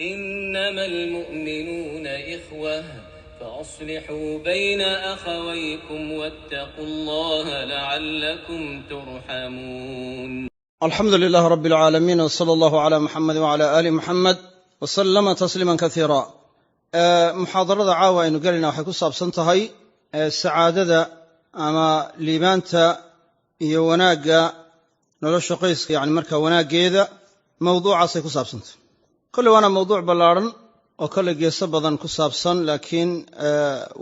إنما المؤمنون إخوة فأصلحوا بين أخويكم واتقوا الله لعلكم ترحمون. الحمد لله رب العالمين، وصلى الله على محمد وعلى آل محمد وسلم تسليما كثيرا. محاضرة caawa aynu gelayna waxay ku saabsan tahay sacaadada ama liibaanta iyo wanaagga nolosha qoyska, yani marka wanaaggeeda mawduucaasay ku saabsantahay. kolley waana mawduuc ballaaran oo kolley geeso badan ku saabsan, laakiin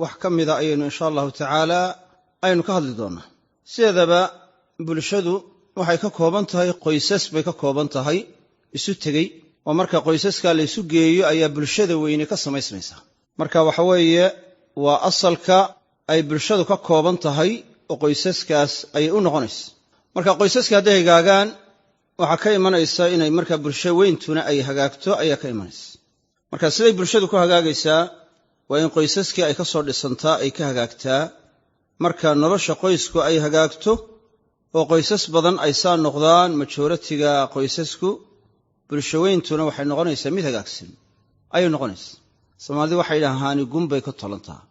wax ka mida ayaynu insha allahu tacaala aynu ka hadli doonaa. sideedaba bulshadu waxay ka kooban tahay qoysas bay ka kooban tahay isu tegey, oo marka qoysaska la isu geeyo ayaa bulshada weyne ka samaysmaysaa. marka waxa weeye waa asalka ay bulshadu ka kooban tahay oo qoysaskaas ayay u noqonaysa. marka qoysaska hadday hagaagaan waxaa ka imanaysa inay marka bulsho weyntuna ay hagaagto ayaa ka imanaysa. marka siday bulshadu ku hagaagaysaa waa in qoysaskii ay ka soo dhisantaa ay ka hagaagtaa. marka nolosha qoysku ay hagaagto oo qoysas badan ay saa noqdaan, majoritiga qoysasku, bulsho weyntuna waxay noqonaysaa mid hagaagsan ayay noqonaysaa. Soomaalidu waxay yidhaahaan gunbay ka tolantaa.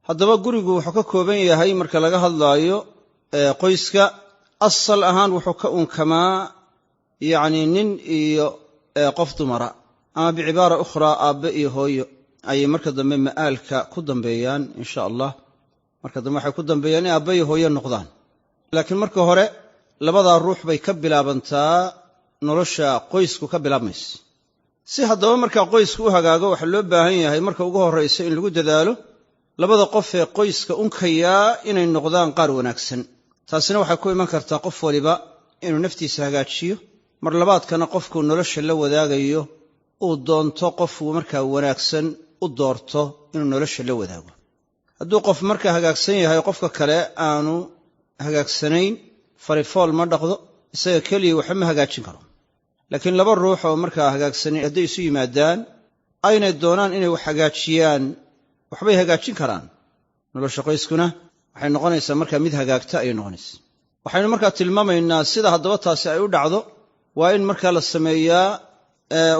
haddaba gurigu wuxuu ka kooban yahay marka laga hadlaayo qoyska asal ahaan wuxuu ka unkamaa yacni nin iyo qof dumara, ama bicibaara ukhraa aabbe iyo hooyo ayay marka dambe ma'aalka ku dambeeyaan insha allah. marka dambe waxay ku dambeeyaan in aabbe iyo hooyo noqdaan, laakiin marka hore labadaa ruux bay ka bilaabantaa nolosha qoysku ka bilaabmaysa. si haddaba markaa qoysku u hagaago waxaa loo baahan yahay marka ugu horraysa in lagu dadaalo labada qof ee qoyska unkayaa inay noqdaan qaar wanaagsan. taasina waxay ku iman kartaa qof waliba inuu naftiisa hagaajiyo, mar labaadkana qofkuu nolosha la wadaagayo uu doonto qofuu markaa wanaagsan u doorto inuu nolosha la wadaago. hadduu qof markaa hagaagsan yahay qofka kale aanu hagaagsanayn, farifool ma dhaqdo, isaga keliya waxa ma hagaajin karo. laakiin laba ruux oo markaa hagaagsanayn hadday isu yimaadaan aynay doonaan inay wax hagaajiyaan, waxbay hagaajin karaan. nolosha qoyskuna waxay noqonaysaa markaa mid hagaagta ayay noqonaysaa. waxaynu markaa tilmaamaynaa sida haddaba taasi ay u dhacdo waa in markaa la sameeyaa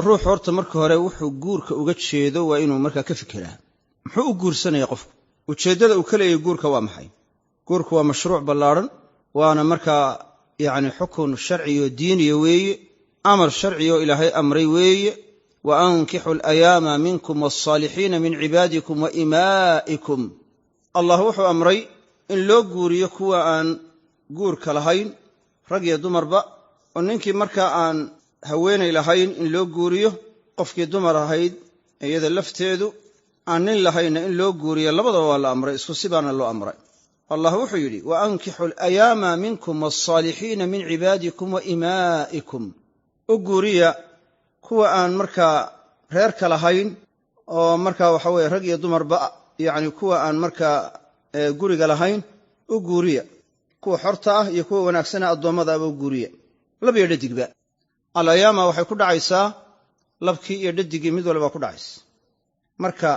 ruux horta marka hore wuxuu guurka uga jeedo waa inuu markaa ka fikiraa. muxuu u guursanaya qofku? ujeeddada uu ka leeyahay guurka waa maxay? guurku waa mashruuc ballaaran, waana markaa yacni xukun sharciyo diiniya weeye, amar sharciyo ilaahay amray weeye. wa ankixu alayaama minkum waالصaalixiina min cibaadikum wa imaa'ikum. allah wuxuu amray in loo guuriyo kuwa aan guurka lahayn, rag iyo dumarba, oo ninkii markaa aan haweenay lahayn in loo guuriyo, qofkii dumar ahayd iyada lafteedu aan nin lahaynna in loo guuriyo. labadaba waa la amray, isku sibaana loo amray. allah wuxuu yidhi wa ankixu alayaama minkum waالصaalixiina min cibaadikum wa imaa'ikum. u guuriya kuwa aan markaa reerka lahayn, oo markaa waxa weeye rag iyo dumarba, yacni kuwa aan markaa guriga lahayn u guuriya. kuwa xorta ah iyo kuwa wanaagsana addoommada aba u guuriya, lab iyo dhadigba. alayaama waxay ku dhacaysaa labkii iyo dhadigii mid walba ku dhacaysa. marka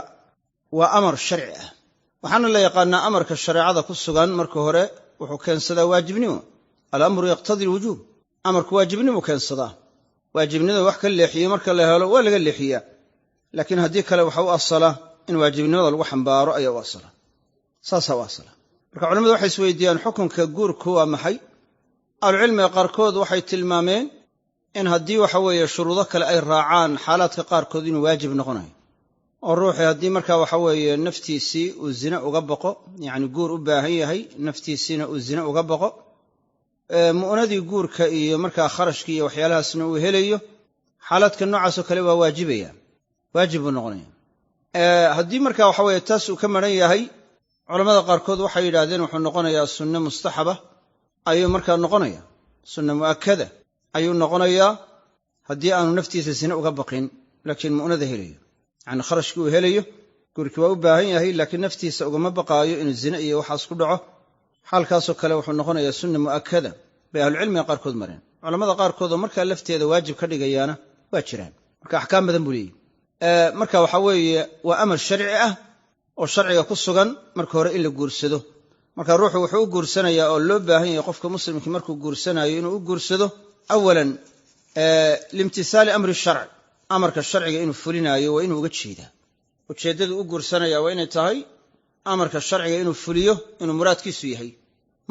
waa amar sharci ah, waxaana la yaqaanaa amarka shareecada ku sugan marka hore wuxuu keensadaa waajibnimo. alamru yaqtadi alwujuub. amarku waajibnimo keensadaa. waajibnimada wax ka leexiyey marka la helo waa laga leexiyaa, laakiin haddii kale waxa u asala in waajibnimada lagu xambaaro ayaa u asala. saasaa u asala. marka culamadu waxay isweydiiyaan xukunka guurku waa maxay? ahlucilmiga qaarkood waxay tilmaameen in haddii waxa weeye shuruudo kale ay raacaan xaalaadka qaarkood inuu waajib noqonayo. oo ruuxii haddii markaa waxa weeye naftiisii uu zina uga baqo, yacni guur u baahan yahay, naftiisiina uu zina uga baqo, mu'nadii guurka iyo markaa kharashkii iyo waxyaalahaasna uu helayo, xaalaadka noocaasoo kale waa waajibaya, waajib buu noqonaya. haddii markaa waxa weeye taas uu ka maran yahay, culammada qaarkood waxay yidhaahdeen wuxuu noqonayaa sunne mustaxaba ayuu markaa noqonaya, sunne mu'akada ayuu noqonayaa haddii aanu naftiisa zina uga baqin, laakiin mu'nada helayo, yacni kharashkii uu helayo. guurkii waa u baahan yahay, laakiin naftiisa ugama baqaayo inuu zina iyo waxaas ku dhaco. xaalkaasoo kale wuxuu noqonayaa sunna mu'akada bay ahlucilmiga qaarkood mareen. culammada qaarkood oo markaa lafteeda waajib ka dhigayaana waa jiraan. marka axkaam badan buu leeyahy. marka waxa weeye waa amar sharci ah oo sharciga ku sugan marka hore in la guursado. marka ruuxu wuxuu u guursanayaa oo loo baahan yahay qofka muslimkii markuu guursanayo inuu u guursado awalan limtisaali amri sharc, amarka sharciga inuu fulinayo waa inuu uga jeedaa ujeeddadu u guursanaya waa inay tahay amarka sharciga inuu fuliyo inuu muraadkiisu yahay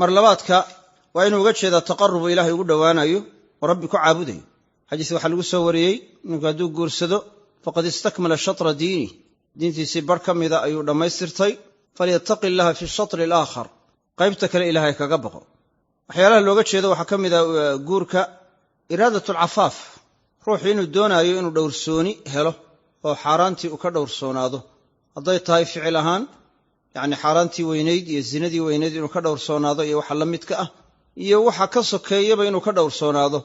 mar labaadka waa inuu uga jeedaa taqarrubu ilaahay ugu dhowaanayo oo rabbi ku caabudayo xadiis waxaa lagu soo wariyey ninku hadduu guursado faqad istakmala shatra diinih diintiisii bar ka mida ayuu dhammaystirtay falyattaqi illaha fi shatri alaakhar qaybta kale ilaahay kaga baqo waxyaalaha looga jeedo waxaa ka mida guurka iraadat alcafaaf ruuxu inuu doonaayo inuu dhowrsooni helo oo xaaraantii uu ka dhowrsoonaado hadday tahay ficil ahaan yacni xaaraantii weynayd iyo zinadii weynayd inuu ka dhowrsoonaado iyo waxa la midka ah iyo waxa ka sokeeyaba inuu ka dhowrsoonaado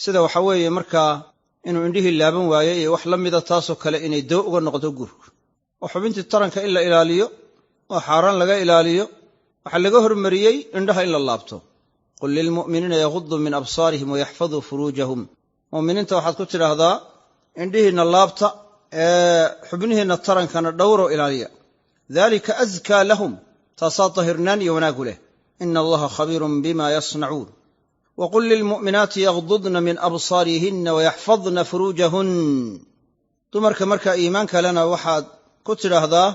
sida waxa weeye markaa inuu indhihii laaban waayo iyo wax la mida taasoo kale inay doo uga noqdo guurku oo xubintii taranka in la ilaaliyo oo xaaraan laga ilaaliyo waxaa laga hormariyey indhaha in la laabto qul lilmu'miniina yaghuduu min absaarihim wayaxfaduu furuujahum mu'miniinta waxaad ku tidhaahdaa indhihiinna laabta xubnihiinna tarankana dhowro ilaaliya dalika askaa lahum taasaa dahirnaan iyo wanaagu leh ina allaha khabiirun bima yasnacuun waqul lilmu'minaati yaghdudna min absaarihinna wayaxfadna furuujahun dumarka markaa iimaan kalena waxaad ku tidhaahdaa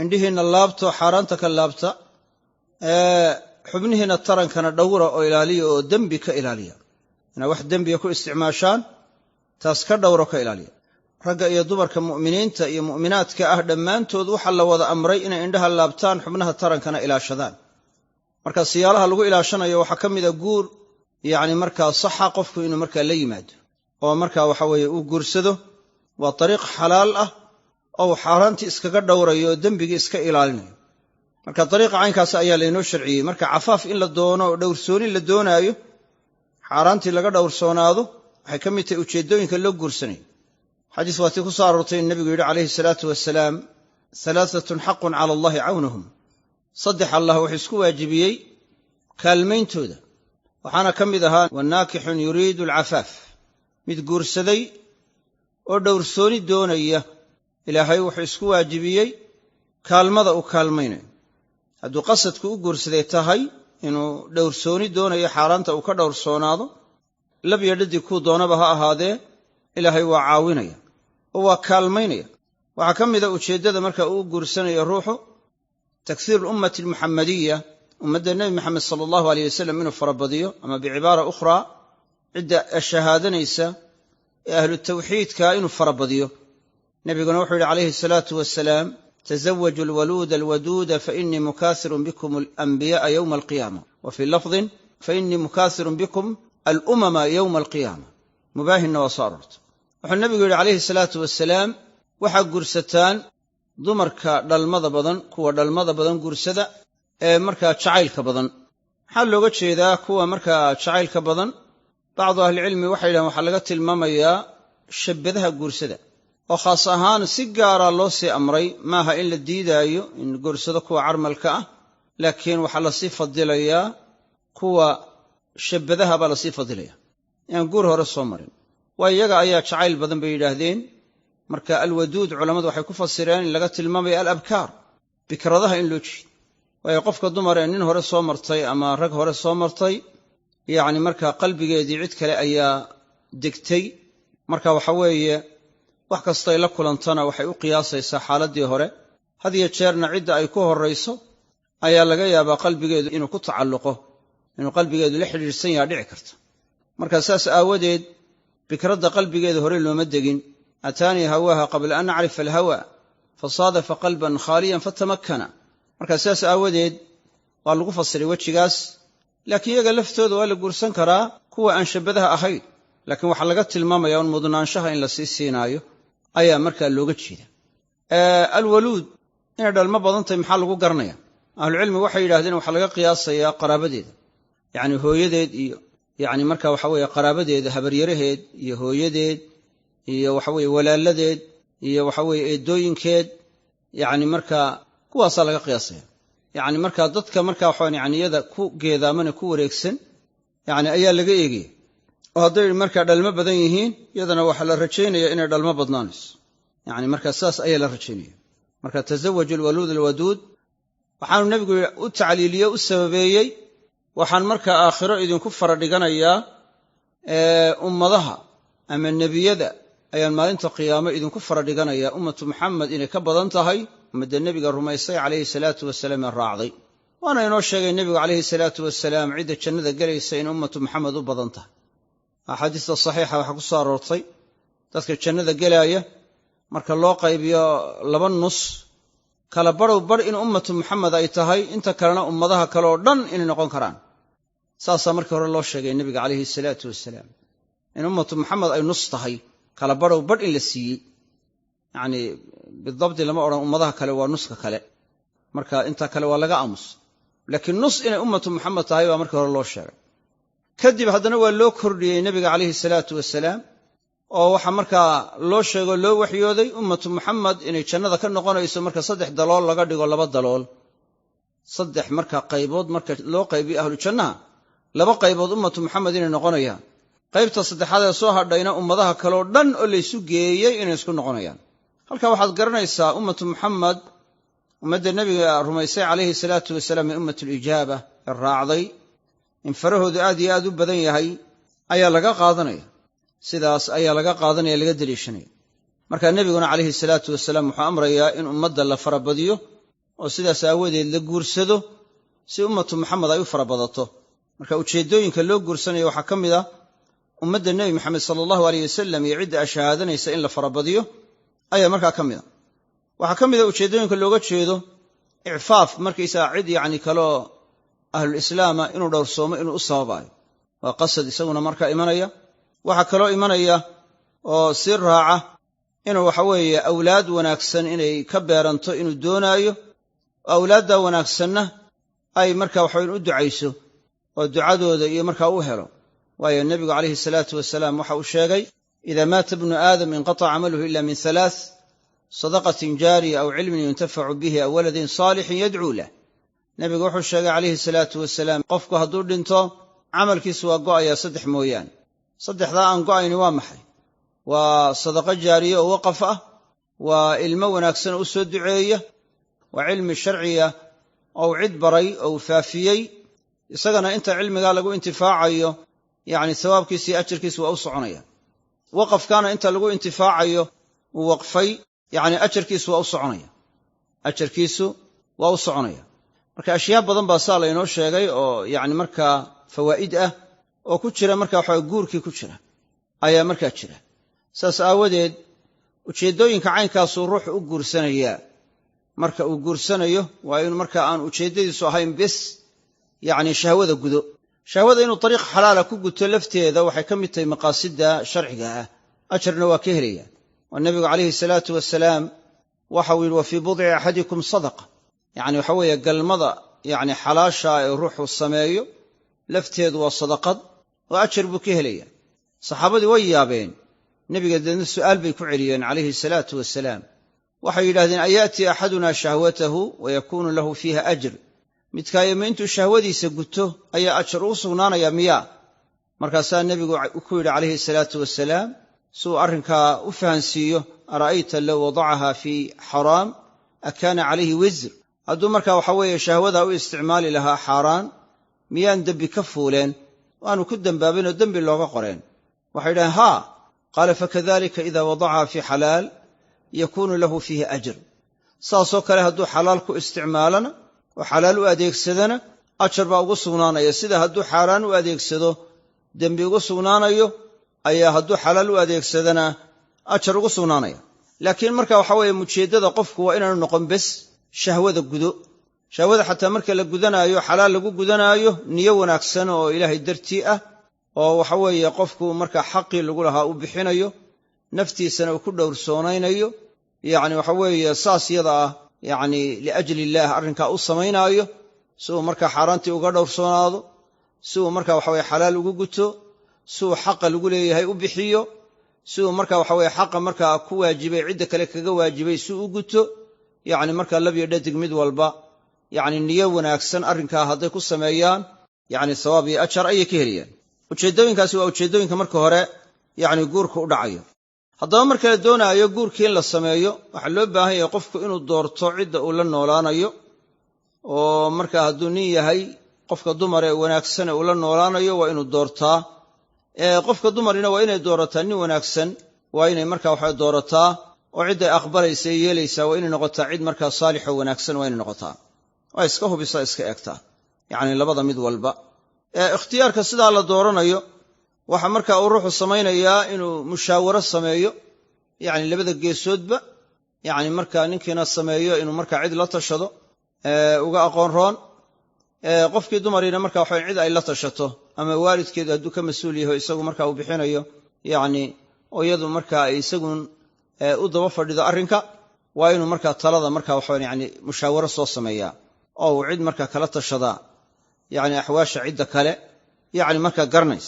indhihiinna laabto xaaraanta ka laabta xubnihiinna tarankana dhowra oo ilaaliya oo dembi ka ilaaliya inaa wax dembiga ku isticmaashaan taas ka dhowro ka ilaaliya ragga iyo dumarka mu'miniinta iyo mu'minaadka ah dhammaantood waxaa la wada amray inay indhaha laabtaan xubnaha tarankana ilaashadaan marka siyaalaha lagu ilaashanayo waxaa ka mida guur yacni markaa saxa qofku inuu markaa la yimaado oo markaa waxa weeye uu guursado waa dariiq xalaal ah oo xaaraantii iskaga dhowrayo oo dembigii iska ilaalinayo marka dariiqa caynkaas ayaa laynoo sharciyey marka cafaaf in la doono oo dhowrsoonin la doonaayo xaaraantii laga dhowrsoonaado waxay ka mid tahay ujeeddooyinka loo guursanayo xadiis waatii ku soo aroortay in nebigu yidhi calayhi salaatu wasalaam halaaatun xaqun cala allahi cawnuhum saddex allah wuxuu isku waajibiyey kaalmayntooda waxaana ka mid ahaa wanaakixun yuriidu alcafaaf mid guursaday oo dhowrsooni doonaya ilaahay wuxuu isku waajibiyey kaalmada uu kaalmaynayo hadduu qasadku u guursaday tahay inuu dhowrsooni doonayo xaaraanta uu ka dhowrsoonaado lab iyo dhadig kuu doonaba ha ahaadee ilaahay waa caawinaya oo waa kaalmaynaya waxaa ka mida ujeeddada marka uu guursanayo ruuxu takhiiru alummati almuxamadiya ummadda nebi moxamed sala allahu aleyh wasalam inuu farabadiyo ama bicibaara ukhraa cidda shahaadanaysa ee ahlu tawxiidka inuu farabadiyo nebiguna wuxuu yidhi calayhi asalaatu wasalaam tazawaju alwaluuda alwaduuda fainii mukaahirun bikum alanbiya'a yowma alqiyaama wa fii lafdin fainii mukaahirun bikum alumama yowma alqiyaama mubaahinna waa soo aroortay wuxuu nebigu yidhi calayhi salaatu wasalaam waxaa guursataan dumarka dhalmada badan kuwa dhalmada badan guursada ee markaa jacaylka badan maxaa looga jeedaa kuwa markaa jacaylka badan bacdu ahlicilmi waxay yidhahaan waxaa laga tilmaamayaa shabbadaha guursada oo khaas ahaan si gaara loo sii amray maaha in la diidaayo in guursado kuwa carmalka ah laakiin waxaa lasii fadilayaa kuwa shabbadaha baa lasii fadilaya yaan guur hore soo marin waa iyaga ayaa jacayl badan bay yidhaahdeen marka alwaduud culammadu waxay ku fasireen in laga tilmaamayo alabkaar bikradaha in loo jeedo waayo qofka dumar ee nin hore soo martay ama rag hore soo martay yacni markaa qalbigeedii cid kale ayaa degtay marka waxa weeye wax kastay la kulantana waxay u qiyaasaysaa xaaladdii hore had iyo jeerna cidda ay ku horrayso ayaa laga yaabaa qalbigeedu inuu ku tacalluqo inuu qalbigeedu la xidhiidhsan yaha dhici karta marka saas aawadeed bikradda qalbigeeda hore looma degin ataanii hawaaha qabla an acrifa alhawa fasaadafa qalban khaaliyan fatamakkana marka saas aawadeed waa lagu fasiray wejigaas laakiin iyaga laftooda waa la guursan karaa kuwa aan shabbadaha ahayn laakiin waxaa laga tilmaamaya un mudnaanshaha in la sii siinaayo ayaa markaa looga jeeda alwaluud inay dhalmo badan tahay maxaa lagu garanaya ahlucilmi waxay yidhahdeen waxaa laga qiyaasayaa qaraabadeeda yacni hooyadeed iyo yacni marka waxa weeye qaraabadeeda habaryaraheed iyo hooyadeed iyo waxa weeye walaaladeed iyo waxa weeye eedooyinkeed yacni markaa kuwaasaa laga qiyaasaya yacni markaa dadka markaa waxaan yani iyada ku geedaamane ku wareegsan yacni ayaa laga eegaya oo hadday markaa dhalmo badan yihiin iyadana waxaa la rajaynaya inay dhalmo badnaanayso yacni markaa saas ayaa la rajaynaya marka tasawaju alwaluud alwaduud waxaanu nebigu u tacliiliye u sababeeyey waxaan markaa aakhiro idinku fara dhiganayaa ummadaha ama nebiyada ayaan maalinta qiyaamo idinku fara dhiganayaa ummatu maxamed inay ka badan tahay ummadda nebiga rumaysay calayhi salaatu wasalaam ee raacday. waana inoo sheegay nebigu calayhi salaatu wasalaam cidda jannada gelaysa in ummatu maxamed u badan tahay. axaadiista saxiixa waxaa ku soo aroortay dadka jannada gelaaya marka loo qaybiyo 2 nus, kala badhow badh in ummatu maxamed ay tahay, inta kalena ummadaha kale oo dhan inay noqon karaan. saasaa markii hore loo sheegay nebiga calayhi salaatu wasalaam in ummatu maxamed ay nus tahay, kala badhow badh in la siiyey. yacni bidabdi lama odhan ummadaha kale waa nuska kale, marka inta kale waa laga aamus, laakiin nus inay ummatu maxamed tahay baa markii hore loo sheegay. kadib haddana waa loo kordhiyey nebiga calayhi salaatu wasalaam, oo waxaa markaa loo sheego loo waxyooday ummatu maxamed inay jannada ka noqonayso marka 3 dalool laga dhigo 2 dalool. 3 marka qaybood marka loo qaybiyo ahlu jannaha, 2 qaybood ummatu maxamed inay noqonayaan. qaybta saddexaad ee soo hadhayna ummadaha kale oo dhan oo la isu geeyey inay isku noqonayaan. halkaa waxaad garanaysaa ummatu maxamed, ummadda nebiga rumaysay calayhi salaatu wasalaam ee ummatul ijaaba ee raacday, in farahoodu aad iyo aad u badan yahay ayaa laga qaadanaya. sidaas ayaa laga qaadanaya, laga daliishanaya. marka nebiguna calayhi salaatu wasalaam wuxuu amrayaa in ummadda la farabadiyo oo sidaas aawadeed la guursado si ummatu maxamed ay u farabadato. marka ujeeddooyinka loo guursanayo waxaa ka mid ah ummadda nebi maxamed sala allahu aleyh wasalam iyo cidda ashahaadanaysa in la farabadiyo ayaa markaa ka mid a. waxaa ka mid a ujeeddooyinka looga jeedo icfaaf, markaysaga cid yacni kaloo ahlulislaama inuu dhowrsoomo inuu u sababaayo, waa qasad isaguna markaa imanaya. waxaa kaloo imanaya oo sii raaca inuu waxa weeye awlaad wanaagsan inay ka beeranto inuu doonaayo, oo awlaaddaa wanaagsanna ay markaa waxaweyn u ducayso oo ducadooda iyo markaa u helo. waayo nebigu calayhi salaatu wasalaam waxa uu sheegay idaa maata ibnu aadam inqataca camaluhu ila min 3: sadaqatin jaariya aw cilmin yuntafacu bihi aw waladin saalixin yadcuu lah. nebigu wuxuu sheegay calayhi salaatu wasalaam qofku hadduu dhinto camalkiisu waa go'ayaa 3 mooyaane. 3daa aan go'ayni waa maxay? waa sadaqo jaariya oo waqaf ah, waa ilmo wanaagsan oo u soo duceeya, waa cilmi sharciya oo cid baray oo faafiyey, isagana inta cilmigaa lagu intifaacayo yacni sawaabkiisa iyo ajarkiisu waa u soconaya. waqafkaana inta lagu intifaacayo uu waqfay yacni ajarkiisu waa u soconaya, ajarkiisu waa u soconaya. marka ashyaa badan baa saa laynoo sheegay oo yacni markaa fawaa'id ah oo ku jira markaa waxaa guurkii ku jira ayaa markaa jira. saas aawadeed ujeeddooyinka caynkaasuu ruuxu u guursanayaa. marka uu guursanayo waa inuu markaa aan ujeeddadiisu ahayn bes yacni shahwada gudo. shahwada inuu dariiq xalaala ku guto lafteeda waxay ka mid tahay maqaasidda sharciga ah, ajarna waa ka helaya. oo nebigu calayhi salaatu wasalaam waxau yidhi wa fii budci axadikum sadaqa, yacni waxa weeye galmada yacni xalaasha ee ruuxu sameeyo lafteedu waa sadaqad oo ajar buu ka helaya. saxaabadii way yaabeen, nebiga deedna su'aal bay ku celiyeen calayhi salaatu wasalaam. waxay yidhahdeen ayaati axaduna shahwatahu wa yakuunu lahu fiiha ajr, midkaayama intuu shahwadiisa guto ayaa ajar ugu sugnaanaya miyaa? markaasaa nebigu ku yidhi calayhi salaatu wasalaam si uu arrinkaa u fahansiiyo, ara'ayta low wadacaha fii xaraam akaana calayhi wisr, hadduu markaa waxa weeye shahwadaa u isticmaali lahaa xaaraan miyaan dembi ka fuuleen waanu ku dembaabinoo dembi looga qoreen? waxay yidhahdeen haa. qaala fakadalika idaa wadacaha fii xalaal yakuunu lahu fiihi ajr, saasoo kale hadduu xalaal ku isticmaalana oo xalaal u adeegsadana ajar baa ugu sugnaanaya, sida hadduu xaaraan u adeegsado dembi ugu sugnaanayo ayaa hadduu xalaal u adeegsadana ajar ugu sugnaanaya. laakiin marka waxa weeye ujeeddada qofku waa inaanu noqon bes shahwada gudo. shahwada xataa marka la gudanaayo, xalaal lagu gudanaayo, niyo wanaagsan oo ilaahay dartii ah, oo waxa weeye qofku marka xaqii lagu lahaa u bixinayo, naftiisana uu ku dhowrsoonaynayo, yacni waxa weeye saas yada ah yacni liajli illaah arrinkaa u samaynaayo, si uu markaa xaaraantii uga dhowrsoonaado, si uu marka waxa weye xalaal ugu guto, si uu xaqa lagu leeyahay u bixiyo, si uu marka waxa weye xaqa markaa ku waajibay cidda kale kaga waajibay si u guto. yacni markaa lab iyo dhadig mid walba yacni niyo wanaagsan arrinkaa hadday ku sameeyaan yacni sawaab iyo ajar ayay ka helayaan. ujeeddooyinkaasi waa ujeeddooyinka marka hore yacni guurka u dhacayo. haddaba marka la doonaayo guurkii in la sameeyo, waxaa loo baahan yahay qofku inuu doorto cidda uu la noolaanayo, oo markaa hadduu nin yahay qofka dumar ee wanaagsan ee uu la noolaanayo waa inuu doortaa. qofka dumarina waa inay doorataa nin wanaagsan waa inay markaa waxay doorataa oo cidday aqbalaysa ee yeelaysaa waa inay noqotaa cid markaa saalix oo wanaagsan waa inay noqotaa waa iska hubisaa iska eegtaa yacni labada mid walba ikhtiyaarka sidaa la dooranayo waxa markaa uu ruuxu samaynayaa inuu mushaawaro sameeyo yacni labada geesoodba yacni markaa ninkiina sameeyo inuu markaa cid la tashado uga aqoon roon qofkii dumariina markaa waxa cid ay la tashato ama waalidkeedu hadduu ka mas-uul yahay isagu markaa uu bixinayo yacni oo iyadu markaa ay isagun u daba fadhido arrinka waa inuu markaa talada markaa waxaan yani mushaawaro soo sameeyaa oo uu cid markaa kala tashadaa yacni axwaasha cidda kale yacni markaa garanays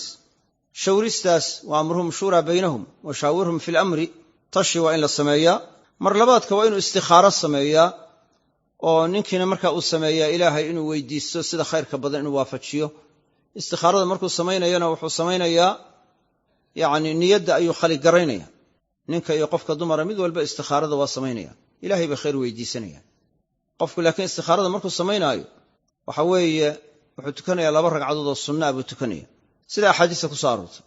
shawristaas wa amruhum shuuraa baynahum wa shaawirhum fi lamri tashi waa in la sameeyaa mar labaadka waa inuu istikhaaro sameeyaa oo ninkiina markaa uu sameeyaa ilaahay inuu weydiisto sida khayrka badan inuu waafajiyo istikhaarada markuu samaynayana wuxuu samaynayaa yacni niyadda ayuu khaligaraynaya ninka iyo qofka dumara mid walba istikhaarada waa samaynaya ilaahay bay khayr weydiisanayaan qofku laakiin istikhaarada markuu samaynaayo waxa weeye wuxuu tukanayaa 2 ragcadood oo sunnaa buu tukanaya sida axaadiista ku soo aroortay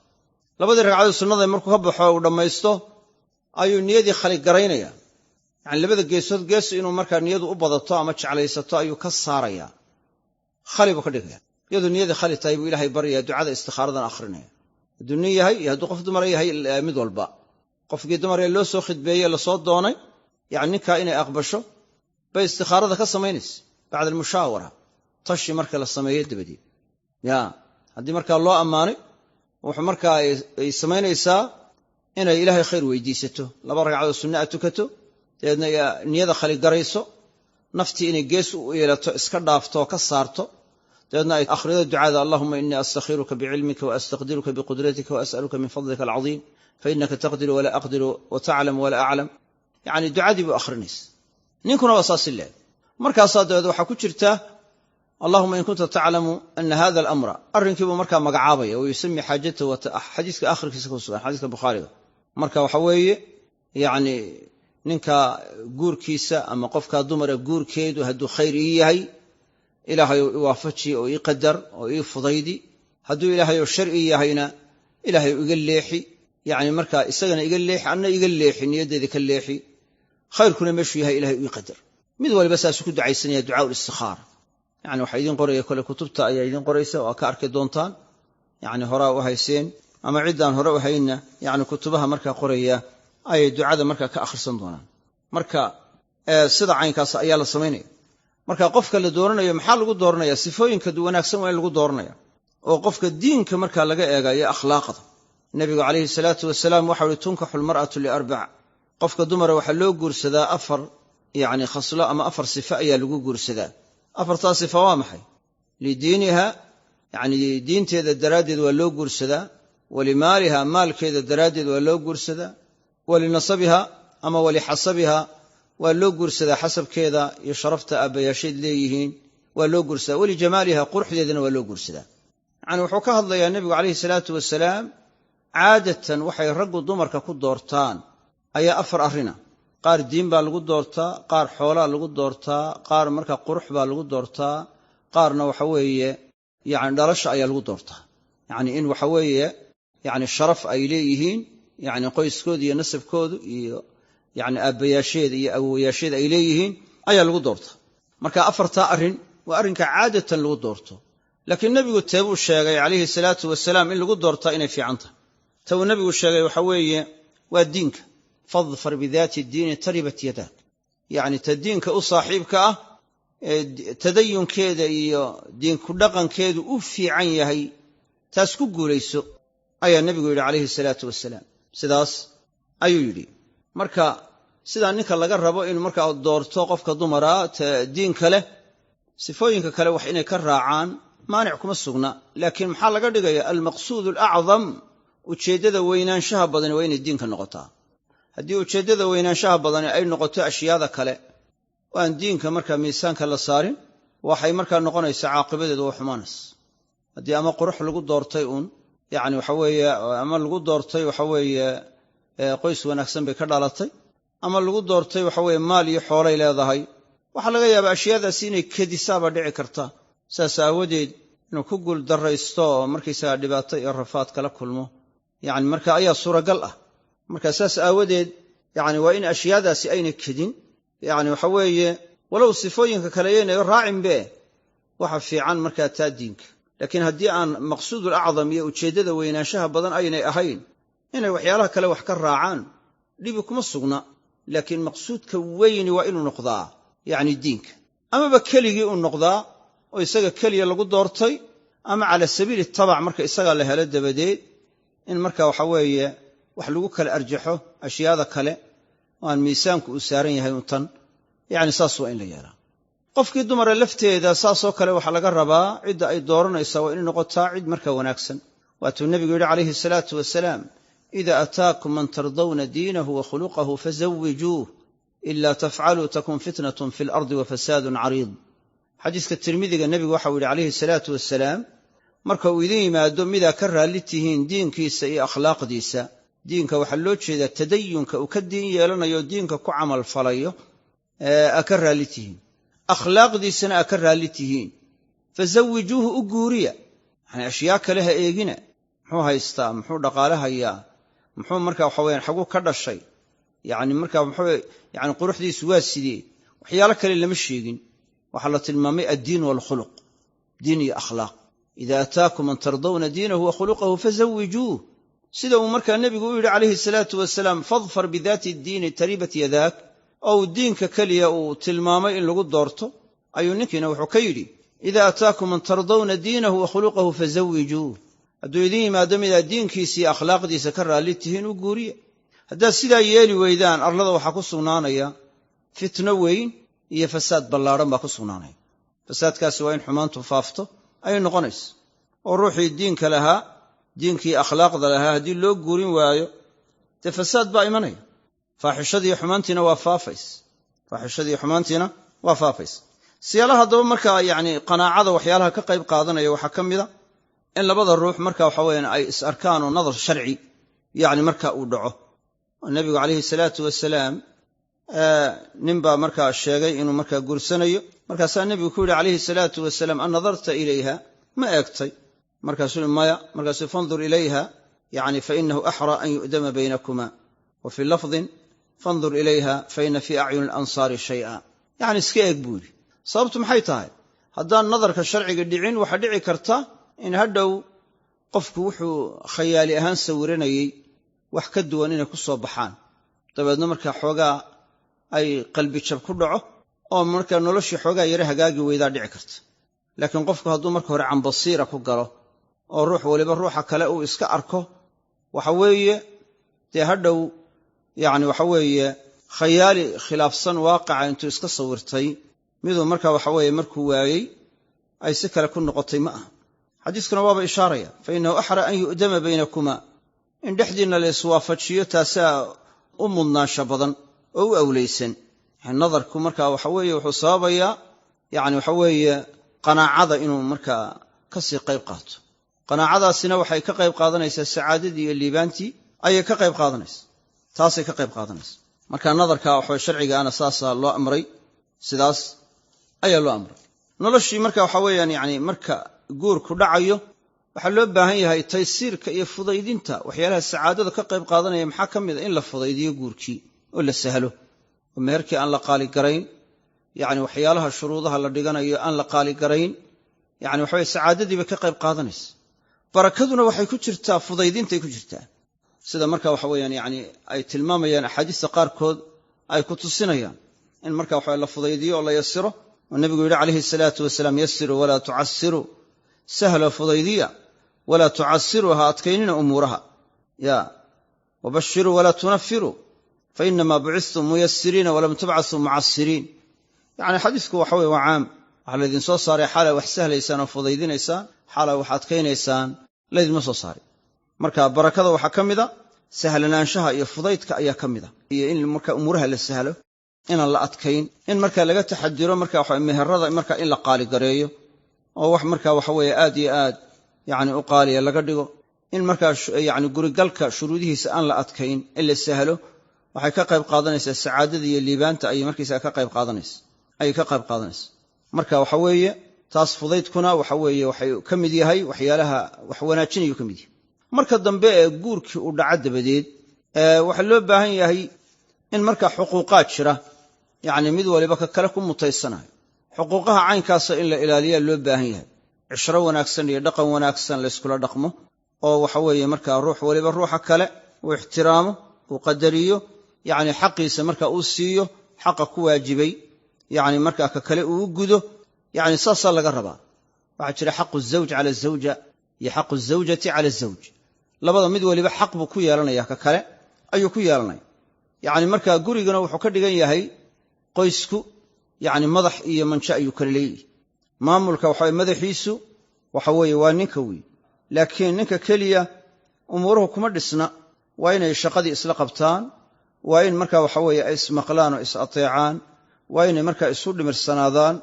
2 ragcadood sunnada markuu ka baxo uu dhammaysto ayuu niyadii khaligaraynaya yani labada geesood gees inuu markaa niyadu u badato ama jeclaysato ayuu ka saaraya khali buu ka dhigaya iyadoo niyada khali tahay buu ilaahay baryaya ducada istikhaaradan akhrinaya hadduu nin yahay iyo hadduu qof dumar yahay mid walba qofkii dumar ee loo soo khidbeeyey la soo doonay yani ninkaa inay aqbasho bay istikhaarada ka samaynaysa bacda almushaawara tashi marka la sameeyo dabadeed haddii markaa loo ammaanay wuxuu markaa ay samaynaysaa inay ilaahay khayr weydiisato 2 ragcadood sunnaa tukato dabeedna niyada khaligarayso naftii inay gees u yeelato iska dhaafto ka saarto dabeedna ay akhrido ducada allahumma inni astakhiruka bi'ilmika wa astaqdiruka biqudratika wa as'aluka min fadlika al'azim fa innaka taqdiru wa la aqdiru wa ta'lamu wa la a'lam yani ducadii buu akhrinaysa ninkuna waa saas ilaa markaas dabeed waxa ku jirta allahumma in kunta ta'lamu anna hadha al-amra arrinkiibu markaa magacaabaya oo yismi xaajata wa xadiiska akhirkiisa ku sugan xadiiska bukhariga marka waxa weeye yani ninka guurkiisa ama qofka dumara guurkeedu hadduu khayr ii yahay ilaahay uu waafaji oo ii qadar oo ii fudaydi hadduu ilaahay oo shar ii yahayna ilaahay iga leexi yani marka isagana iga leexi anna iga leexi niyadeeda ka leexi khayrkuna meeshuu yahay ilaahay ii qadar mid walba saas ku ducaysanaya ducaa istikhara yani waxa idin qoraya kale kutubta ayaa idin qoraysa oo ka arki doontaan yani hore u hayseen ama ciidan hore u hayna yani kutubaha marka qoraya ay ducada marka ka akhrisan doonaan marka sida caynkaas ayaa la sameeynaya marka qofka la dooranayo maxaa lagu dooranaya sifooyinka wanaagsan waa in lagu dooranaya oo qofka diinka marka laga eegayo akhlaaqda nabiga kaleeyhi salaatu wasalaam waxa uu tunkaxul mar'atu li 4 qofka dumara waxa loo guursadaa 4 yani khaslo ama 4 sifo ayaa lagu guursadaa 4 sifo waa maxay lidiiniha yani diinteeda daraadeed waa loo guursadaa walimaaliha maalkeeda daraadeed waa loo guursadaa walinasabiha ama walixasabiha waa loo guursadaa xasabkeeda iyo sharafta aabbayaasheed leeyihiin waa loo guursadaa walijamaaliha quruxdeedana waa loo guursadaa yani wuxuu ka hadlayaa nebigu calayhi salaatu wasalaam caadatan waxay raggu dumarka ku doortaan ayaa 4 arrina qaar diin baa lagu doortaa qaar xoolaa lagu doortaa qaar marka qurux baa lagu doortaa qaarna waxa weeye yani dhalasha ayaa lagu doortaa yani in waxa weeye yani sharaf ay leeyihiin yani qoyskooda iyo nasabkooda iyo yani aabbayaasheeda iyo awowayaasheeda ay leeyihiin ayaa lagu doortaa marka 4 arrin waa arrinka caadatan lagu doorto laakiin nabigu teebuu sheegay calayhi salaatu wasalaam in lagu doortaa inay fiican tahay tuu nabigu sheegay waxa weeye waa diinka fadfar bidaati diini taribat yadak yani ta diinka u saaxiibka ah tadayunkeeda iyo diinku dhaqankeedu u fiican yahay taas ku guulayso ayaa nabigu yidhi calayhi salaatu wasalaam sidaas ayuu yidhi marka sidaa ninka laga rabo inuu markaa doorto qofka dumara diinka leh sifooyinka kale wax inay ka raacaan maanic kuma sugna laakiin maxaa laga dhigaya almaqsuud alacdam ujeeddada weynaanshaha badani waa inay diinka noqotaa haddii ujeeddada weynaanshaha badani ay noqoto ashyaada kale oo aan diinka markaa miisaanka la saarin waxay markaa noqonaysaa caaqibadeedu waa xumaanays haddii ama qurux lagu doortay uun yani waxa weeye ama lagu doortay waxa weeye qoys wanaagsan bay ka dhalatay ama lagu doortay waxa weeye maal iyo xoolay leedahay waxaa laga yaabaa ashyaadaasi inay kedisaaba dhici karta saas aawadeed inuu ku guul daraysto oo markaysaga dhibaato iyo rafaad kala kulmo yani marka ayaa suuragal ah marka saas aawadeed yani waa in ashyaadaasi ayna kedin yani waxa weeye walow sifooyinka kale yaynayo raacinbe waxa fiican markaa taa diinka laakiin haddii aan maqsuudul acdam iyo ujeeddada weynaanshaha badan aynay ahayn inay waxyaalaha kale wax ka raacaan dhibi kuma sugna laakiin maqsuudka weyni waa inuu noqdaa yacni diinka amaba keligii uu noqdaa oo isaga keliya lagu doortay ama cala sabiili tabac marka isagaa la helo dabadeed in marka waxa weeye wax lagu kala arjaxo ashyaada kale oo aan miisaanku uu saaran yahay untan yacni saas waa in la yeelaa qofkii dumara lafteeda saasoo kale waxaa laga rabaa cidda ay dooranaysaa waa inay noqotaa cid marka wanaagsan waatuu nebigu yidhi calayhi salaatu wasalaam ida ataakum man tardawna diinahu wa khuluqahu fazawijuuh ila tafcaluu takun fitnatun fi lardi wa fasaadun cariid xadiiska tirmidiga nebigu waxau yidhi calayhi salaatu wasalaam marka uu idin yimaado midaa ka raalli tihiin diinkiisa iyo akhlaaqdiisa diinka waxaa loo jeedaa tadayunka uu ka diin yeelanayo diinka ku camal falayo aa ka raalli tihiin akhlaaqdiisana aa ka raalli tihiin fazawijuuhu u guuriya yani ashyaa kale ha eegina muxuu haystaa muxuu dhaqaale hayaa muxuu marka waxa weyaan xaguu ka dhashay yani marka muxuu yani quruxdiisu waa sidee waxyaalo kale lama sheegin waxaa la tilmaamay addiin waalkhuluq diin iyo akhlaaq ida ataakum man tardawna diinahu wa khuluqahu fazawijuuh sida uu markaa nebigu u yidhi calayhi salaatu wasalaam fadfar bidaati ddiini taribat yadaak oo uu diinka keliya uu tilmaamay in lagu doorto ayuu ninkiina wuxuu ka yidhi ida ataakum man tardawna diinahu wa khuluqahu fazawijuuh hadduu idin yimaado midaa diinkiisa iyo akhlaaqdiisa ka raalli tihiin u guuriya haddaad sidaa yeeli weydaan arlada waxaa ku sugnaanaya fitno weyn iyo fasaad ballaadhan baa ku sugnaanaya fasaadkaasi waa in xumaantu faafto ayay noqonaysa oo ruuxii diinka lahaa diinkii akhlaaqda lahaa haddii loo guurin waayo dee fasaad baa imanaya faaxishadiiyo xumaantiina waa faafaysa siyaalaha haddaba markaa yacni qanaacada waxyaalaha ka qayb qaadanaya waxaa ka mida in labada ruux marka waxa weeyaan ay is arkaan oo nadar sharci yacni marka uu dhaco oo nebigu calayhi salaatu wasalaam nin baa markaa sheegay inuu markaa guursanayo markaasaa nebigu ku yidhi calayhi salaatu wasalaam an nadarta ilayha ma eegtay markaasuu maya markaasuu fandur ilayha yani fainahu axraa an yu'dama baynakuma wa fii lafdin fandur ilayha faina fii acyuni alansaari shay'a yacni iska eeg buu yidhi sababtu maxay tahay haddaan nadarka sharciga dhicin waxaa dhici karta in hadhow qofku wuxuu khayaali ahaan sawiranayey wax ka duwan inay ku soo baxaan dabeedna markaa xoogaa ay qalbijab ku dhaco oo markaa noloshii xoogaa yare hagaagi weydaa dhici karta laakiin qofku hadduu marka hore canbasiira ku galo oo ruux waliba ruuxa kale uu iska arko waxa weeye dee hadhow yacni waxa weeye khayaali khilaafsan waaqaca intuu iska sawirtay miduu marka waxa weeye markuu waayey ay si kale ku noqotay ma aha xadiiskuna waaba ishaaraya fa innahu axra an yu'dama baynakuma in dhexdiinna la iswaafajiyo taasaa u mudnaansha badan oo u awlaysan nadarku marka waxa weeye wuxuu sababayaa yacni waxa weeye qanaacada inuu markaa ka sii qayb qaato qanaacadaasina waxay ka qayb qaadanaysaa sacaadadii iyo liibaantii ayay ka qayb qaadanaysaa taasay ka qayb qaadanaysaa marka nadarka waxaway sharcigaana saasaa loo amray sidaas ayaa loo amray noloshii marka waxa weeyaan yacni marka guurku dhacayo waxaa loo baahan yahay taysiirka iyo fudaydinta waxyaalaha sacaadada ka qayb qaadanaya maxaa ka mid a in la fudaydiyo guurkii oo la sahlo oo meherkii aan la qaaligarayn yacni waxyaalaha shuruudaha la dhiganayo aan la qaaligarayn yacni waxaweye sacaadadiibay ka qayb qaadanaysa barakaduna waxay ku jirtaa fudaydintay ku jirtaa sida marka waxa weeyaan yacni ay tilmaamayaan axaadiista qaarkood ay ku tusinayaan in marka waxa la fudaydiyo oo la yasiro oo nebigu yidhi calayhi salaatu wasalaam yasiruu walaa tucasiruu sahlo fudaydiya walaa tucasiruu ha adkaynina umuuraha ya wabashiruu walaa tunafiruu fainamaa bucistum muyasiriina walam tubcasuu mucasiriin yacni xadiisku waxa weye waa caam waxaa laydin soo saaray xaalaa wax sahlaysaan oo fudaydinaysaan xaalaa wax adkaynaysaan laydinma soo saaray marka barakada waxaa ka mida sahlanaanshaha iyo fudaydka ayaa ka mida iyo in marka umuuraha la sahlo inaan la adkayn in marka laga taxadiro marka waxa meherada marka in la qaaligareeyo oo wax marka waxa weeye aad iyo aad yacni u qaaliya laga dhigo in markaa yacni gurigalka shuruudihiisa aan la adkayn in la sahlo waxay ka qayb qaadanaysaa sacaadada iyo liibaanta ayay markiisa ka qayb qaadanaysa marka waxa weeye taas fudaydkuna waxa weeye waxay ka mid yahay waxyaalaha wax wanaajinayuu ka mid yahay marka dambe ee guurkii uu dhaco dabadeed waxa loo baahan yahay in marka xuquuqaad jira yani mid waliba ka kale ku mutaysanayo xuquuqaha caynkaasa in la ilaaliya loo baahan yahay cishro wanaagsan iyo dhaqan wanaagsan la iskula dhaqmo oo waxa weeye marka ruux waliba ruuxa kale uu ixtiraamo uu qadariyo yani xaqiisa marka uu siiyo xaqa ku waajibay yani marka ka kale uu gudo yani saasa laga rabaa waxa jira xaqu zawj ala zawja iyo xaqu zawjati ala zawj labada mid waliba xaq buu ku yeelanaya ka kale ayuu ku yeelanaya yani marka gurigana wuxuu ka dhigan yahay qoysku yani madax iyo mancha ayuu kala leeyahay maamulka waxa madaxiisu waxa weeye waa ninka weey laakiin ninka kaliya umuruhu kuma dhisna waa inay shaqadii isla qabtaan waa in marka waxa weeye ay ismaqlaan oo is ateecaan waa inay marka isu dhimirsanaadaan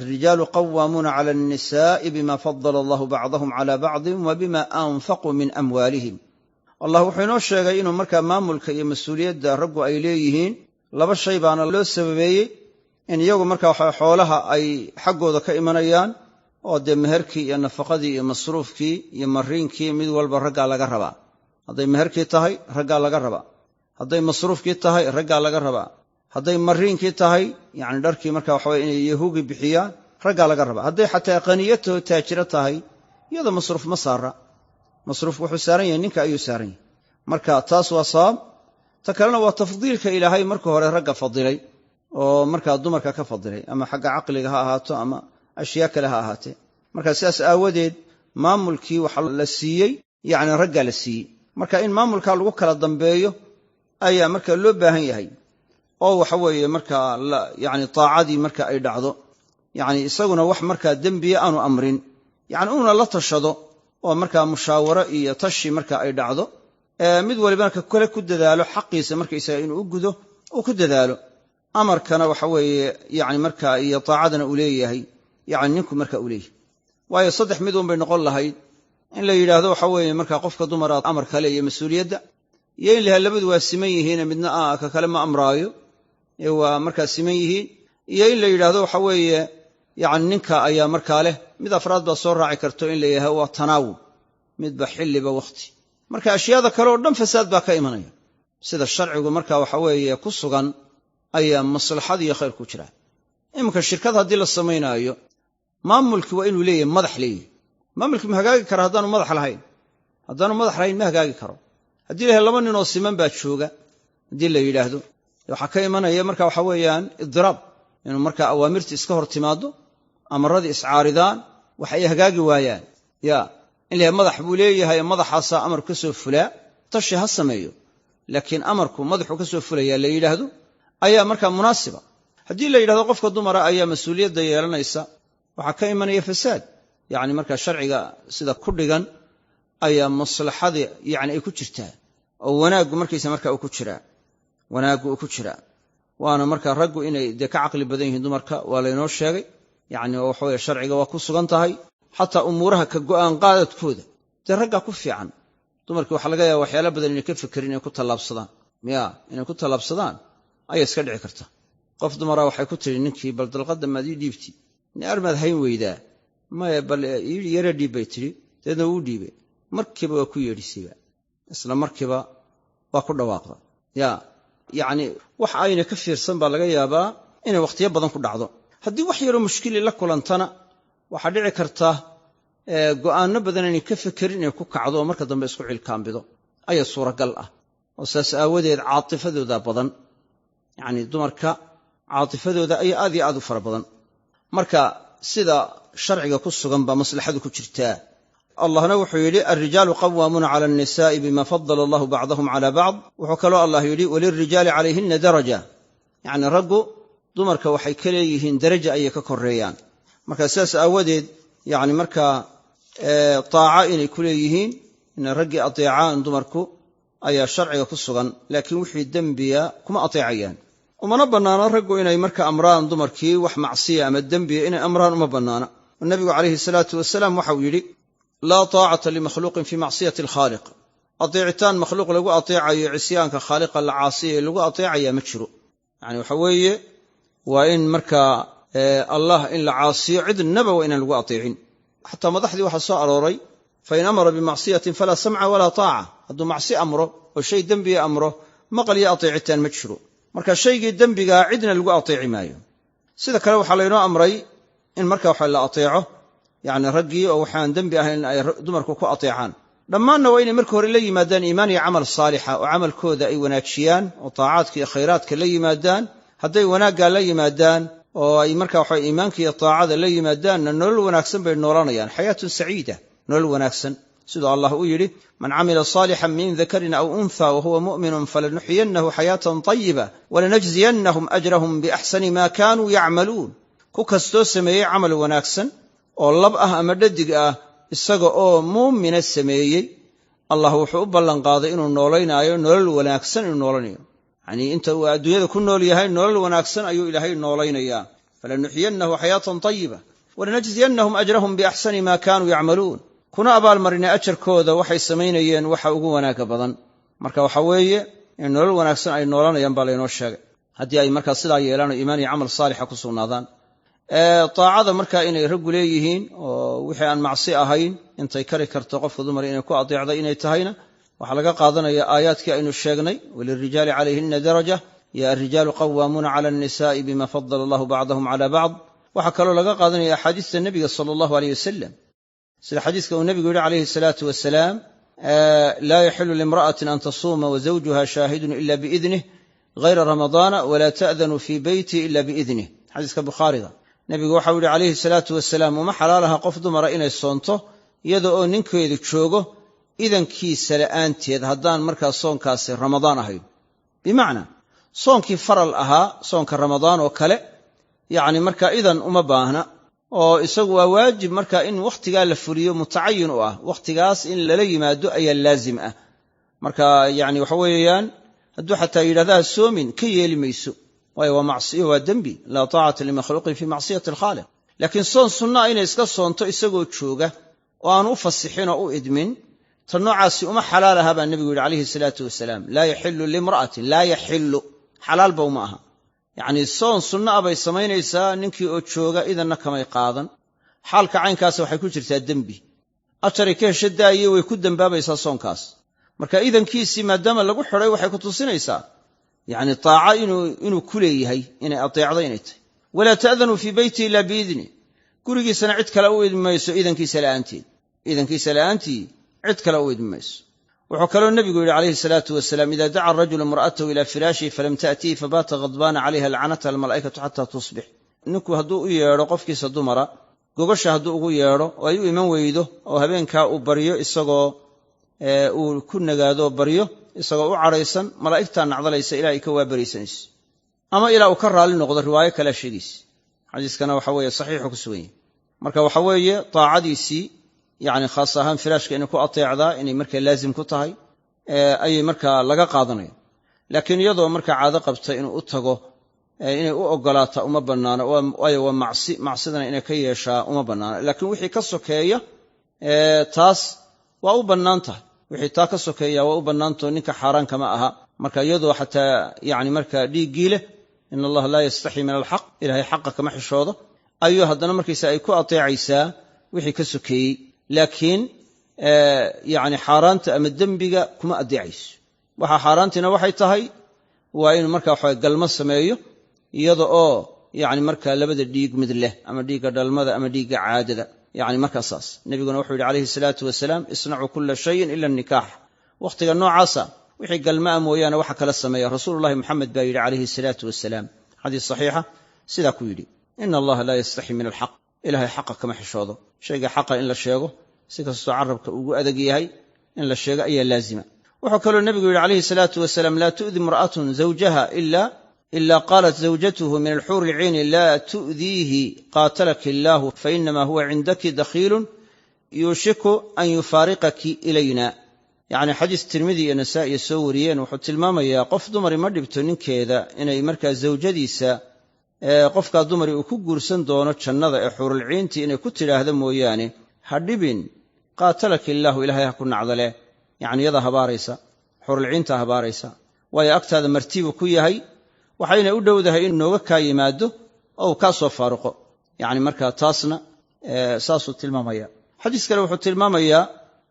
الرجال قوامون على النساء بما فضل الله بعضهم على بعض وبما أنفقوا من أموالهم الله wuxuu inoo sheegay inuu marka maamulka iyo mas'uuliyadda raggu ay leeyihiin laba shay baana loo sababeeyay in iyagu marka xoolaha ay xaqooda ka imanayaan oo de meherkii iyo nafaqadii iyo masruufkii iyo mariinkii mid walba ragga laga rabaa haday meherkii tahay ragga laga rabaa haday masruufkii tahay ragga laga rabaa haday mariinkii tahay yani dharkii marka waxa weeye inay yahuugi bixiyaan ragga laga rabaa haday xataa qaniyato taajira tahay iyada masruuf ma saara masruuf wuxuu saaran yahay ninka ayuu saaran yahay marka taas waa sabab ta kalena waa tafdiilka ilaahay marka hore ragga fadilay oo marka dumarka ka fadilay ama xagga aqliga ha ahaato ama ashyaa kale ha ahaatee marka sidaas aawadeed maamulkii waxa la siiyey yani ragga la siiyey marka in maamulka lagu kala dambeeyo ayaa marka loo baahan yahay oo waxa weeye marka yani taacadii marka ay dhacdo yani isaguna wax marka dembiya aanu amrin yani una la tashado oo marka mushaawaro iyo tashi marka ay dhacdo mid waliba ka kale ku dadaalo xaqiisa marka isaga inuu u gudo oo ku dadaalo amarkana waxa weeye yani marka iyo taacadana uu leeyahay yani ninku marka uu leeyahay waayo saddex mid un bay noqon lahayd in la yidhaahdo waxa weeye marka qofka dumara amar kale iyo mas'uuliyadda iyo in laha labadu waa siman yihiin midna ka kale ma amraayo ee waa marka siman yihiin iyo in la yidhaahdo waxa weeye yani ninka ayaa marka leh mid afraad baa soo raaci karto in la yahay waa tanaawub midba xilliba waqti marka ashyaada kale oo dhan fasaad baa ka imanaya sida sharcigu marka waxa weeye ku sugan ayaa maslaxad iyo khayr ku jira imka shirkad hadii la sameeynaayo maamulki waa inuu leeyahay madax leeyahay maamulki ma hagaagi karo haddaanu madax lahayn ma hagaagi karo haddii la laba nin oo siman baa jooga haddii la yidhaahdo waxa ka imanaya marka waxa weeyaan idraab inuu marka awaamirta iska hor timaado amarradii iscaaridaan wax ay hagaagi waayaan in la madax buu leeyahay madaxaasa amar ka soo fulaa tashi ha sameeyo laakiin amarku madaxu ka soo fulaya la yidhaahdo ayaa marka munaasiba haddii la yidhaahdo qofka dumara ayaa mas'uuliyadda yeelanaysa waxa ka imanaya fasaad yani marka sharciga sida ku dhigan ayaa maslaxadii yani ay ku jirtaa oo wanaaggu markiisa marka uu ku jiraa waana marka raggu inay de ka caqli badan yihiin dumarka waa laynoo sheegay yani waxa weeye sharciga waa ku sugan tahay xataa umuuraha ka go'aan qaadadkooda dee ragga ku fiican dumarkii waxa laga yaaba waxyaala badan inay ka fekerin inay ku tallaabsadaan inay ku tallaabsadaan ayaa iska dhici karta qof dumara waxay ku tiri ninkii bal dalqadda maad ii dhiibti ni armaad hayn weydaa maya bal yara dhiib bay tidhi deedna wuu dhiibay markiiba waa ku yeedhisayba isla markiiba waa ku dhawaaqda yani wax ayna ka fiirsan baa laga yaabaa inay wakhtiyo badan ku dhacdo haddii wax yaroo mushkili la kulantana waxaa dhici karta go'aano badan inay ka fekerin inay ku kacdo oo marka dambe isku cilkaambido ayaa suuragal ah oo saas aawadeed caatifadooda badan yani dumarka caatifadooda ayaa aad iyo aad u fara badan marka sida sharciga ku sugan baa maslaxadu ku jirtaa allahna wuxuu yidhi alrijaalu qawaamuuna cala annisaa'i bima fadala allahu bacdahum cala bacd wuxuu kaloo allah yidhi walilrijaali calayhinna daraja yani raggu dumarka waxay ka leeyihiin daraja ayay ka koreeyaan marka sidaas aawadeed yani markaa taaca inay ku leeyihiin inay raggii ateecaan dumarku ayaa sharciga ku sugan laakiin wixii dembiya kuma ateecayaan umana bannaana raggu inay marka amraan dumarkii wax macsiya ama dembiya inay amraan uma bannaana nabigu calayhi salaatu wasalaam waxau yidhi laa taacata limakhluuqin fii macsiyati alkhaaliq ateecitaan makhluuq lagu ateecayo cisyaanka khaaliqa la caasiya lagu ateecayaa ma jiro yani waxa weeye waa in markaa allah in la caasiyo cidnaba waa inaan lagu ateecin xataa madaxdii waxaa soo arooray fain amara bimacsiyatin falaa samca walaa taaca hadduu macsi amro oo shay dembiga amro maqal iyo ateecitaan ma jiro marka shaygii dembigaa cidna lagu ateeci maayo sida kale waxaa laynoo amray in marka waxa la ateeco yacni raggii oo waxaan dembi ahayn ay dumarku ku ateecaan dhammaanna waa inay marka hore la yimaadaan iimaan iyo camal saalixa oo camalkooda ay wanaajiyaan oo taacaadka iyo khayraadka la yimaadaan hadday wanaaggaa la yimaadaan oo ay marka waxa iimaanka iyo taacada la yimaadaanna nolol wanaagsan bay noolanayaan xayaatun saciida nolol wanaagsan sidoo allah u yidhi man camila saalixan min dakarin aw untha wahuwa mu'minun falanuxyiyannahu xayaatan tayiba walanajziyannahum ajrahum biaxsani ma kaanuu yacmaluun ku kastoo sameeyey camal wanaagsan oo lab ah ama dhadig ah isaga oo muumina sameeyey allah wuxuu u ballanqaaday inuu noolaynaayo nolol wanaagsan inuu noolanayo yacnii inta uu adduunyada ku nool yahay nolol wanaagsan ayuu ilaahay noolaynayaa falanuxyiyannahu xayaatan tayiba walanajziyannahum ajrahum biaxsani ma kaanuu yacmaluun kuna abaalmarinay ajarkooda waxay samaynayeen waxa ugu wanaaga badan marka waxa weeye in nolol wanaagsan ay noolanayaan baa laynoo sheegay haddii ay markaa sidaa yeelaan oo iimaan iyo camal saalixa ku sugnaadaan taacada markaa inay raggu leeyihiin oo wixii aan macsi ahayn intay kari karto qofka dumar inay ku adeecday inay tahayna waxaa laga qaadanaya aayaadkii aynu sheegnay walirijaali calayhina daraja ya arijaalu qawaamuuna cala annisaa'i bima fadala allahu bacdahum cala bacd waxaa kaloo laga qaadanaya axaadiista nebiga sala allahu aleyh wasalam sida xadiiska uu nebigu yidhi calayhi salaatu wasalaam laa yaxilu limra'atin an tasuuma wazawjuha shaahidun ila biidnih hayra ramadaana walaa ta'danu fii beyti ila biidnih xadiiska bukhaariga nebigu waxau yidhi calayhi salaatu wasalaam uma xalaalaha qof dumara inay soonto iyada oo ninkeedu joogo idankiisa la'aanteed haddaan markaa soonkaasi ramadaan ahayn bimacnaa soonkii faral ahaa soonka ramadaan oo kale yacni markaa idan uma baahna oo isagu waa waajib marka in wakhtigaa la fuliyo mutacayin u ah wakhtigaas in lala yimaado ayaa laazim ah marka yacni waxa weeyaan hadduu xataa yidhahdaa soomin ka yeeli mayso waayo waa macsiyo waa dembi laa taacata limakhluuqin fii macsiyati alkhaaliq laakiin soon sunnaa inay iska soonto isagoo jooga oo aan u fasixin oo u idmin ta noocaasi uma xalaal aha baa nebigu yidhi calayhi salaatu wasalaam laa yaxilu limra'atin laa yaxilu xalaalba uma aha yacnii soon sunna a bay samaynaysaa ninkii oo jooga idanna kamay qaadan xaalka caynkaasa waxay ku jirtaa dembi ajaray ka hesho daaye way ku dembaabaysaa soonkaas marka idankiisii maadaama lagu xidhay waxay ku tusinaysaa yacni taaca inuu ku leeyahay inay ateecdo inay tahay walaa ta'danuu fii beyti ila biidni gurigiisana cid kale u idmi mayso idankiisa la'aantii cid kale u idmi mayso wuxuu kaloo nebigu yidhi calayhi salaatu wasalaam ida daca arajulu imra'atahu ila firaashihi falam ta'tihi fabaata ghadbaana calayha lacnatha almalaa'ikatu xataa tusbix ninku hadduu u yeedho qofkiisa dumara gogasha hadduu ugu yeedho oo ay u iman weydo oo habeenkaa uu baryo isagoo uu ku nagaado baryo isagoo u cadhaysan malaa'igtaa nacdalaysa ilaa ay ka waabaraysanayso ama ilaa uu ka raalli noqdo riwaayo kalea sheegaysa xadiiskana waxa weeye saxiixu ku sugan yahay marka waxa weeye taacadiisii yacni khaas ahaan firaashka inay ku ateecdaa inay markaa laazim ku tahay ayay markaa laga qaadanaya laakiin iyadoo markaa caado qabta inuu u tago inay u ogolaata uma bannaano waayo waa macsidana inay ka yeeshaa uma bannaano laakiin wixii ka sokeeya taas waa u bannaan tahay wixii taa ka sokeeya waa u bannaantao ninka xaaraan kama aha marka iyadoo xataa yacni markaa dhiiggii leh in allaha laa yastaxii min alxaq ilaahay xaqa kama xishoodo ayuu haddana markaysa ay ku ateecaysaa wixii ka sokeeyey laakiin yacni xaaraanta ama dembiga kuma adeecayso waxa xaaraantiina waxay tahay waa inuu markaa waxa galmo sameeyo iyada oo yacni markaa labada dhiig mid leh ama dhiigga dhalmada ama dhiigga caadada yacni markaa saas nebiguna wuxuu yidhi calayhi salaatu wasalaam isnacuu kulla shayin ila annikaax wakhtiga noocaasa wixii galmaa mooyaane waxa kala sameeya rasuulullahi moxamed baa yidhi calayhi salaatu wasalaam xadiis saxiixa sidaa ku yidhi ina allaha laa yastaxii min alxaq ilaahay xaqa kama xishoodo shayga xaqa in la sheego si kastoo carabka ugu adag yahay in la sheego ayaa laazima wuxuu kaloo nebigu yidhi calayhi salaatu wasalaam laa tu'di imra'atun zawjaha ila qaalat zawjatuhu min alxuuri ilciini laa tu'diihi qaatalaki illaahu fainamaa huwa cindaki dakhiilun yuushiku an yufaariqaki ilayna yacni xadiis tirmidi iyo nasaa'iya soo wariyeen wuxuu tilmaamayaa qof dumari ma dhibto ninkeeda inay markaa zawjadiisa qofkaa dumari uu ku guursan doono jannada ee xuurulciintii inay ku tidhaahda mooyaane ha dhibin qaatalaki illaahu ilaahay ha ku nacdale yacni yada habaaraysa xuurulciintaa habaaraysa waayo agtaada martibu ku yahay waxayna u dhowdahay in nooga kaa yimaado oo uu kaa soo faaruqo yacni markaa taasna saasuu tilmaamaya xadiis kale wuxuu tilmaamayaa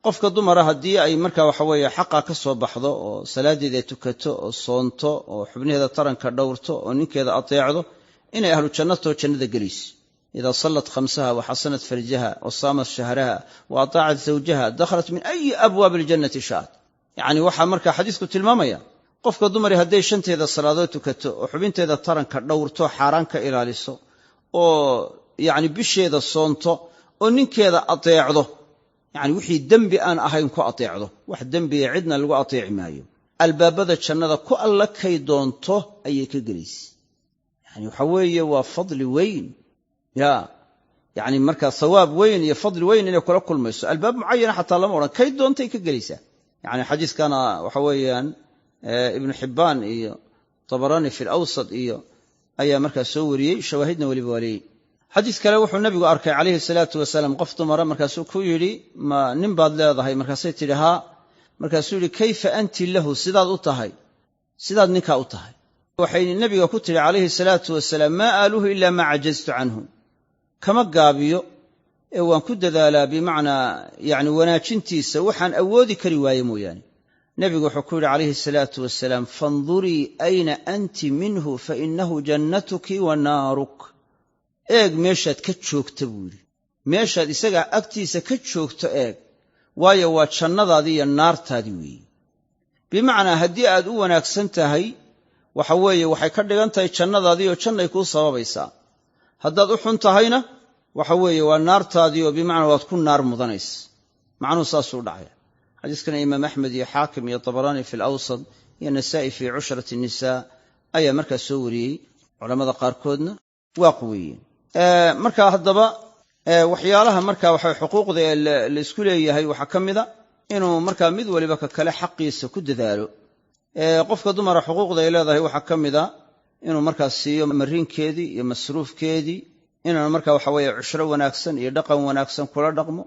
qofka dumara haddii ay markaa waxa weeye xaqa ka soo baxdo oo salaadeeda tukato oo soonto oo xubnaheeda taranka dhowrto oo ninkeeda ateecdo inay ahlu jannato jannada gelayso idaa sallat khamsaha wa xasanat farjaha wa saamat shahraha wa ataacat zawjaha dakhalat min ayi abwaabi aljannati sha'at yacni waxaa markaa xadiisku tilmaamaya qofka dumari hadday shanteeda salaadood tukato oo xubinteeda taranka dhowrto xaaraan ka ilaaliso oo yacni bisheeda soonto oo ninkeeda ateecdo yacni wixii dembi aan ahayn ku ateecdo wax dembiga cidna lagu ateeci maayo albaabada jannada ku alla kay doonto ayay ka gelaysa yacni waxa weeye waa fadli weyn yacni markaa sawaab weyn iyo fadli weyn inay kula kulmayso albaab mucayana xataa lama odhan kay doontay ka gelaysaa yacni xadiiskana waxa weeyaan ibnu xibbaan iyo tabaraani fi alawsad iyo ayaa markaa soo wariyey shawaahidna weliba waa leeyihi xadiis kale wuxuu nabigu arkay calayhi salaatu wasalaam qof dumara markaasuu ku yidhi ma nin baad leedahay markaasay tidhi haa markaasuu yidhi kayfa anti lahu sidaad u tahay sidaad ninkaa u tahay waxay nebiga ku tidhi calayhi salaatu wasalaam maa aaluhu ilaa maa cajaztu canhu kama gaabiyo ee waan ku dadaalaa bimacnaa yacni wanaajintiisa waxaan awoodi kari waaye mooyaane nebigu wuxuu ku yidhi calayhi salaatu wasalaam fandurii ayna anti minhu fainahu jannatuki wa naaruk eeg meeshaad ka joogta buu yidhi meeshaad isagaa agtiisa ka joogto eeg waayo waa jannadaadii iyo naartaadii weeye bimacnaa haddii aad u wanaagsan tahay waxa weeye waxay ka dhigan tahay jannadaadii oo jannay kuu sababaysaa haddaad u xun tahayna waxa weeye waa naartaadii oo bimacnaa waad ku naar mudanaysa macnuhu saasuu dhacaya xadiiskana imaam axmed iyo xaakim iyo tabaraani fi alawsad iyo nasaa'i fii cushrati nisaa ayaa markaa soo wariyey culammada qaarkoodna waa quweeyeen marka haddaba waxyaalaha marka waxa xuquuqda ee la isku leeyahay waxaa ka mida inuu markaa mid waliba ka kale xaqiisa ku dadaalo qofka dumara xuquuqda ay leedahay waxaa ka mida inuu markaa siiyo mariinkeedii iyo masruufkeedii inaan markaa waxa weeye cushro wanaagsan iyo dhaqan wanaagsan kula dhaqmo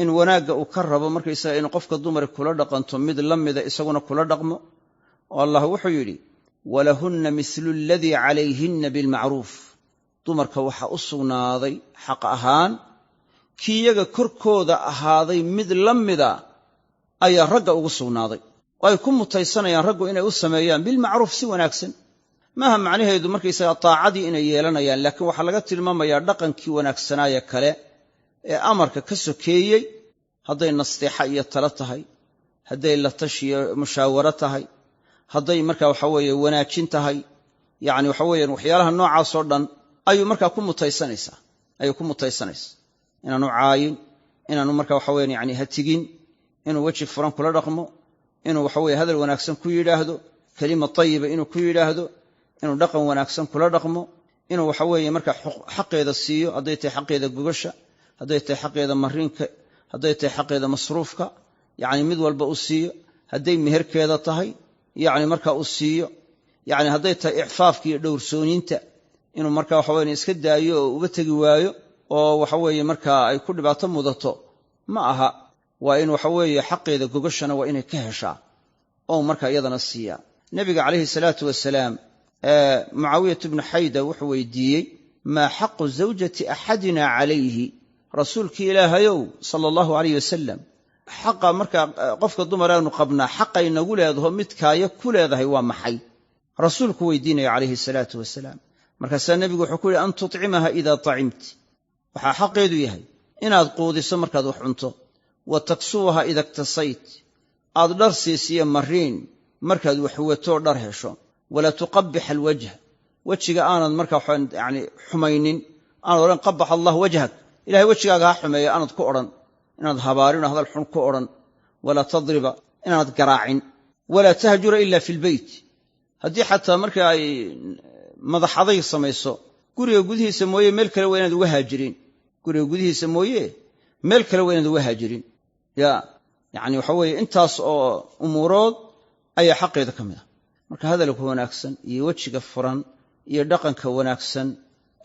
in wanaagga uu ka rabo markaysaga in qofka dumari kula dhaqanto mid la mida isaguna kula dhaqmo oo allah wuxuu yidhi walahunna mislu aladii calayhinna bilmacruuf dumarka waxaa u sugnaaday xaq ahaan kii iyaga korkooda ahaaday mid la mida ayaa ragga ugu sugnaaday oo ay ku mutaysanayaan raggu inay u sameeyaan bilmacruuf si wanaagsan maaha macnaheedu markaysaga taacadii inay yeelanayaan laakiin waxaa laga tilmaamayaa dhaqankii wanaagsanaaye kale ee amarka ka sokeeyey hadday nasteexa iyo talo tahay hadday la tashiyo mushaawaro tahay hadday markaa waxa weeye wanaajin tahay yacni waxa weeyaan waxyaalaha noocaasoo dhan ayuu markaa ku mutaysanaysaa inaanu caayin inaanu markaa waxa weyan yani hatigin inuu weji furan kula dhaqmo inuu waxa weye hadal wanaagsan ku yidhaahdo kelima tayiba inuu ku yidhaahdo inuu dhaqan wanaagsan kula dhaqmo inuu waxa weeye markaa xaqeeda siiyo hadday tahay xaqeeda gogasha hadday tahay xaqeeda mariinka hadday tahay xaqeeda masruufka yacni mid walba u siiyo hadday meherkeeda tahay yacni markaa u siiyo yacni hadday tahay icfaafka iyo dhowrsooninta inuu markaa waxa weyan iska daayo oo uga tegi waayo oo waxa weeye markaa ay ku dhibaato mudato ma aha waa in waxa weeye xaqeeda gogashana waa inay ka heshaa oo markaa iyadana siiyaa nebiga calayhi salaatu wasalaam mucaawiyat bnu xayda wuxuu weydiiyey maa xaqu zawjati axadina calayhi rasuulkii ilaahayow sala allahu alayh wasalam xaqa markaa qofka dumaraanu qabnaa xaqay nagu leedaho midkaaya ku leedahay waa maxay rasuulku weydiinaya calayhi salaatu wasalaam markaasaa nebigu wuxuu ku yidhi an tutcimaha idaa tacimti waxaa xaqeedu yahay inaad quudiso markaad wax cunto wa taksuwaha ida iktasayt aad dhar siisiyo mariin markaad wax huwatoo dhar hesho walaa tuqabix alwajh wejiga aanad markaa yani xumaynin aanad odhan qabax allah wajhak ilahay wejigaaga ha xumeeyo aanad ku odhan inaad habaarin oo hadal xun ku odhan walaa tadriba inaanad garaacin walaa tahjura ila fi lbeyt haddii xataa marka ay madax adayg samayso guriga gudihiisa mooye meel kale waa inaad uga haajirin guriga gudihiisa mooye meel kale waa inaad uga haajirin yani waxa weeye intaas oo umuurood ayaa xaqeeda ka mid ah marka hadalka wanaagsan iyo wejiga furan iyo dhaqanka wanaagsan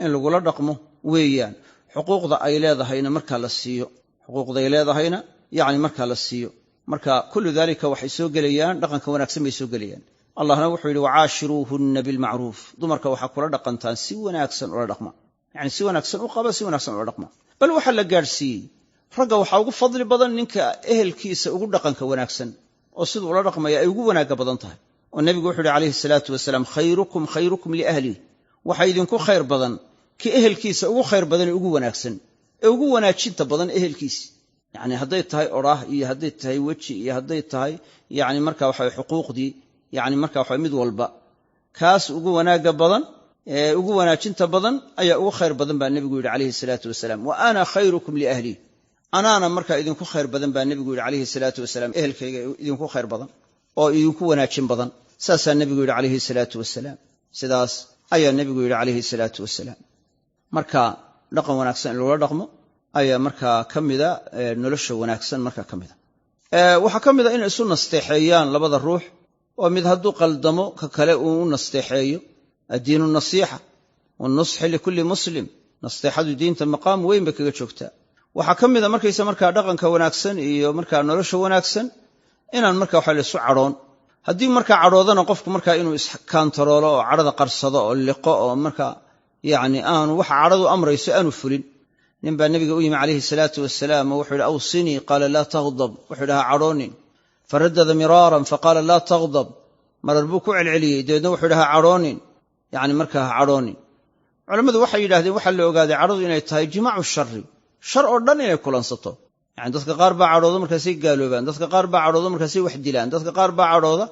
in lagula dhaqmo weeyaan xuquuqda ay leedahayna markaa la siiyo xuquuqday leedahayna yani markaa la siiyo marka kullu dalika waxay soo gelayaan dhaqanka wanaagsan bay soo gelayaan allahna wuxuu yidhi wacaashiruuhunna bilmacruuf dumarka waxaa kula dhaqantaan si wanaagsan ula dhaqma yani si wanaagsan u qaba si wanaagsan ula dhaqma bal waxaa la gaadhsiiyey ragga waxaa ugu fadli badan ninka ehelkiisa ugu dhaqanka wanaagsan oo siduu ula dhaqmaya ay ugu wanaagga badan tahay oo nebigu wuxuu yidhi calayhi salaatu wasalaam khayrukum liahlihi waxa idinku khayr badan ki ehelkiisa ugu khayr badan ee ugu wanaagsan ee ugu wanaajinta badan ehelkiisa yacni hadday tahay oraah iyo hadday tahay weji iyo hadday tahay yacni marka waxa xuquuqdii yacni marka waxa mid walba kaas ugu wanaagga badan ee ugu wanaajinta badan ayaa ugu khayr badan baa nebigu yidhi calayhi salaatu wasalaam wa ana khayrukum liahlihi anaana markaa idinku khayr badan baa nebigu yidhi calayhi salaatu wasalaam ehelkayga idinku khayr badan oo idinku wanaajin badan saasaa nebigu yidhi calayhi salaatu wasalaam sidaas ayaa nebigu yidhi calayhi salaatu wasalaam marka dhaqan wanaagsan in loola dhaqmo ayaa markaa ka mida nolosha wanaagsan markaa ka mida waxaa ka mida in isu nasteexeeyaan labada ruux oo mid hadduu qaldamo ka kale uu u nasteexeeyo addiinu nasiixa wanusxi likulli muslim nasteexadu diinta maqaam weyn bay kaga joogtaa waxaa ka mida markaysa markaa dhaqanka wanaagsan iyo markaa nolosha wanaagsan inaan markaa waxa laysu cadhoon haddii markaa cadhoodana qofku markaa inuu iskaantaroolo oo cadhada qarsado oo liqo oo markaa yacni aanu waxa cadhadu amrayso aanu fulin nin baa nebiga u yimi calayhi salaatu wasalaam oo wuxuu yidhi awsinii qaala laa taghdab wuxuu yidhi ha cadhoonin faraddada miraaran faqaala laa taghdab marar buu ku celceliyey dabeedna wuxuu yidhi ha cadhoonin yacni markaa ha cadhoonin culammadu waxay yidhahdeen waxaa la ogaaday cadhadu inay tahay jimaacu shari shar oo dhan inay kulansato yani dadka qaar baa cadhooda markaasay gaaloobaan dadka qaar baa cadhooda markaasay wax dilaan dadka qaar baa cadhooda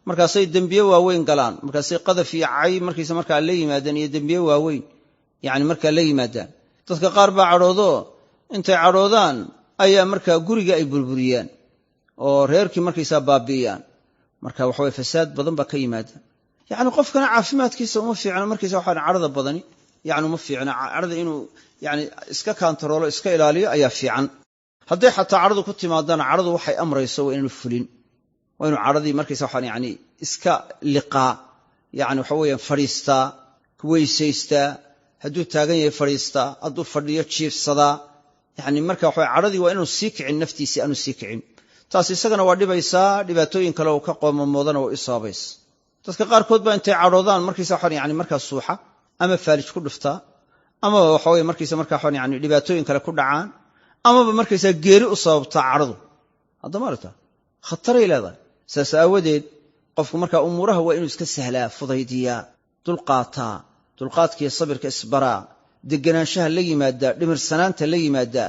markaasay dembiye waaweyn galaan markaasay qadaf iyo cay markiisa markaa la yimaadaan iyo dembiye waaweyn yani markaa la yimaadaan dadka qaar baa cadhoodo intay cadhoodaan ayaa markaa guriga ay burburiyaan oo reerkii markaysaa baabi'iyaan marka waxaweye fasaad badan baa ka yimaada yani qofkana caafimaadkiisa uma fiicna markiisa waxaa cadhada badani yani uma fiicna cadhada inuu yani iska kaantaroolo iska ilaaliyo ayaa fiican hadday xataa cadhadu ku timaadana cadhadu waxay amrayso waa inaanu fulin waa inuu cadhadii markaysa waxaan yani iska liqaa yani waxa weeyaan fadhiistaa weysaystaa hadduu taagan yahay fadhiistaa hadduu fadhiyo jiifsadaa yani marka waxa cadhadii waa inaanu sii kicin naftiisii aanu sii kicin taas isagana waa dhibaysaa dhibaatooyin kale oo ka qoomamoodana waa isaabaysa dadka qaarkood baa intay cadhoodaan markaysa waxaan yani markaa suuxa ama faalij ku dhuftaa amaba waxa weye markaysa markaa waxaan yani dhibaatooyin kale ku dhacaan amaba markaysaa geeri u sababtaa cadhadu haddama aragta khataray leedahay saas aawadeed qofku markaa umuuraha waa inuu iska sahlaa fudaydiyaa dulqaataa dulqaadkiiyo sabirka isbaraa deganaanshaha la yimaadaa dhimirsanaanta la yimaadaa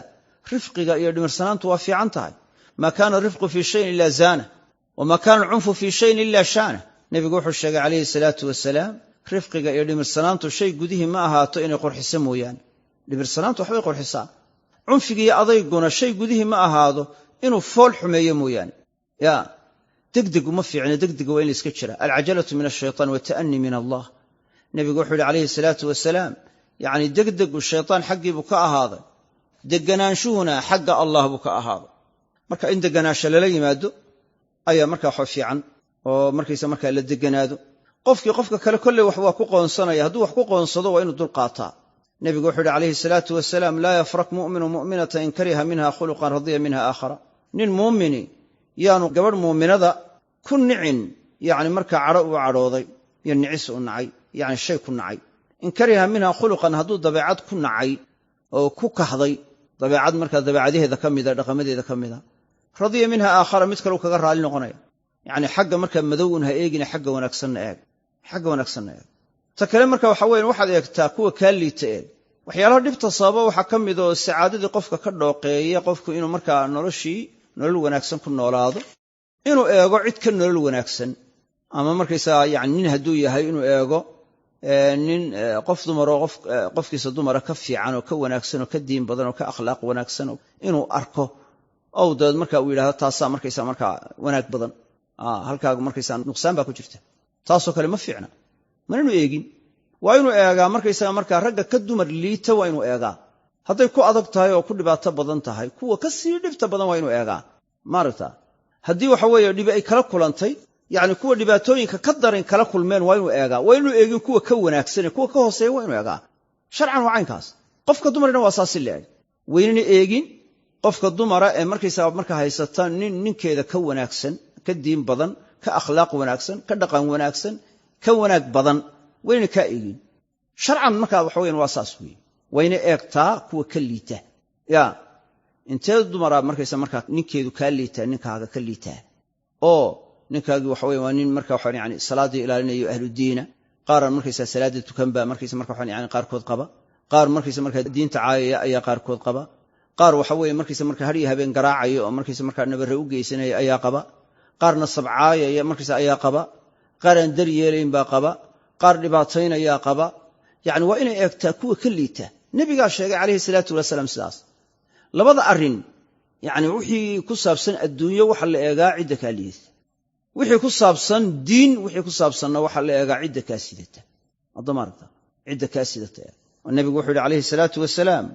rifqiga iyo dhimirsanaantu waa fiican tahay maa kaana rifqu fii shayin ilaa zaana wamaa kaana alcunfu fii shayin ilaa shaana nebigu wuxuu sheegay calayhi salaatu wasalaam rifqiga iyo dhimirsanaantu shay gudihii ma ahaato inay qurxiso mooyaane dhimirsanaantu waxbay qurxisaa cunfigiiyo adayguna shay gudihii ma ahaado inuu fool xumeeyo mooyaane ya degdeg uma fiicna degdega waa in la iska jira alcajalatu min ashaytaan wata'anii min allah nebigu wuxuu yihi calayhi salaatu wasalaam yacni degdegu shaytaan xaggii buu ka ahaaday deganaanshuhuna xagga allah buu ka ahaaday marka in deganaansho lala yimaado ayaa markaa wax fiican oo markaysa markaa la deganaado qofkii qofka kale kolley wax waa ku qoonsanaya hadduu wax ku qoonsado waa inuu dulqaataa nebigu wuxuu yihi calayhi salaatu wasalaam laa yafrak mu'minu mu'minata in kariha minha khuluqan radiya minha aakhara nin muumini yaanu gabadh muuminada ku nicin yani markaa cadho uu cadhooday iyo nicis u nacay yani shay ku nacay in kariha minha khuluqan hadduu dabeecad ku nacay oo ku kahday dabeecad markaa dabeecadaheeda ka mida dhaqamadeeda ka mida radiya minha aakhara mid kale u kaga raali noqonaya yani xagga markaa madowun ha eegina xagga wanaagsanna eeg xagga wanaagsanna eeg ta kale marka waxa weyan waxaad eegtaa kuwa kaa liita eeg waxyaalaha dhibta sababa waxaa ka mid oo sacaadadii qofka ka dhooqeeya qofku inuu markaa nolol wanaagsan ku noolaado inuu eego cid ka nolol wanaagsan ama markaysaa yani nin hadduu yahay inuu eego nin qof dumaroo qofkiisa dumara ka fiican oo ka wanaagsan oo ka diin badan oo ka akhlaaq wanaagsan inuu arko ow dabeed marka uu yidhahdo taasaa markaysa markaa wanaag badan halkaaga markaysaa nuqsaan baa ku jirta taasoo kale ma fiicna mananu eegin waa inuu eegaa markaysaga markaa ragga ka dumar liita waa inuu eegaa hadday ku adag tahay oo ku dhibaato badan tahay kuwa ka sii dhibta badan waa inuu eegaa maaragta haddii waxa weeye dhibi ay kala kulantay yani kuwa dhibaatooyinka ka daran kala kulmeen waa inuu eegaa waa inuu eegin kuwa ka wanaagsan kuwa ka hooseeya waa inuu eegaa sharcan waa caynkaas qofka dumarina waa saasi leeg waynana eegin qofka dumara ee markaysaa marka haysata ninkeeda ka wanaagsan ka diin badan ka akhlaaq wanaagsan ka dhaqan wanaagsan ka wanaag badan waynana kaa eegin sharcan markaa waxa weyan waa saas weeye wayna eegtaa kuwa ka liita ya intee dumara markaysa markaa ninkeedu kaa liitaa ninkaaga ka liitaa oo ninkaagi waxa weeye waa nin marka waxa yani salaadii ilaalinayo ahlu diina qaaran markaysa salaada tukan baa markaysa marka waxa yani qaarkood qaba qaar markaysa marka diinta caayaya ayaa qaarkood qaba qaar waxa weeye markaysa marka har iyo habeen garaacayo oo markaysa marka nabarre u geysanaya ayaa qaba qaarna sabcaayaya markaysa ayaa qaba qaar aan dar yeelayn baa qaba qaar dhibaataynaya qaba yani waa inay eegtaa kuwa ka liita nabiga sheegay calayhi salaatu wasalaam sidaas labada arin yani wixii ku saabsan adduunyo waxa la eegaa cidda ka liita wixii ku saabsan diin wixii ku saabsanna waxa la eegaa cidda ka sidata adamaarta cidda ka sidata nabigu wuxuu yiri calayhi salaatu wasalaam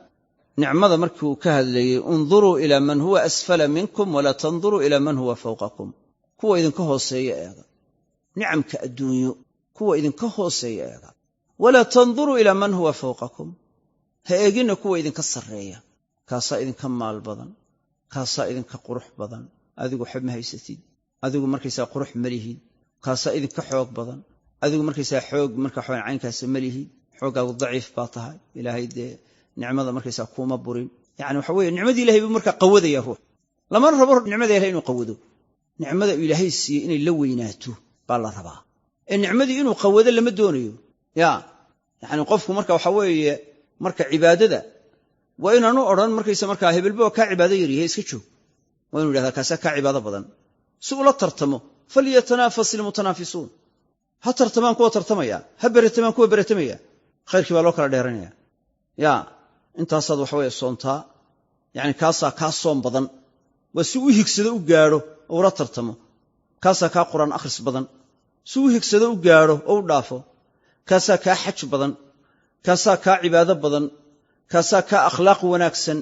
nicmada markii uu ka hadlayay unduruu ila man huwa asfala minkum wala tanduruu ila man huwa fawqakum kuwa idinka hooseeya eega nicamka adduunyo kuwa idinka hooseeya eega wala tanduruu ila man huwa fawqakum ha eegina kuwa idinka sarreeya kaasaa idinka maal badan kaasaa idinka qurux badan adigu xib ma haysatid adigu markaysaa qurux ma lihid kaasaa idinka xoog badan adigu markaysaa xoog marka xoog caynkaas ma lihid xoogaagu daciif baa tahay ilaahay dee nicmada markaysaa kuma burin yani waxa weeye nicmadii ilaahay buu markaa qawadaya ruux lama rabo nicmada ilaahay inuu qawado nicmada ilaahay siiyey inay la weynaato baa la rabaa ee nicmadii inuu qawado lama doonayo yani qofku marka waxa weeye marka cibaadada waa inaanu odhan markaysa markaa hebelba kaa cibaado yaryahay iska joog waa inuu yidhahdaa kaasaa kaa cibaado badan si ula tartamo falyatanafas ilmutanaafisuun ha tartamaan kuwa tartamaya ha beratamaan kuwa beratamaya khayrkii baa loo kala dheeranaya intaasaad waxa weeye soontaa yani kaasaa kaa soon badan waa si u higsado u gaadho oo ula tartamo kaasaa kaa qur'aan akhris badan si u higsado u gaadho oo u dhaafo kaasaa kaa xaj badan kaasaa kaa cibaado badan kaasaa kaa akhlaaq wanaagsan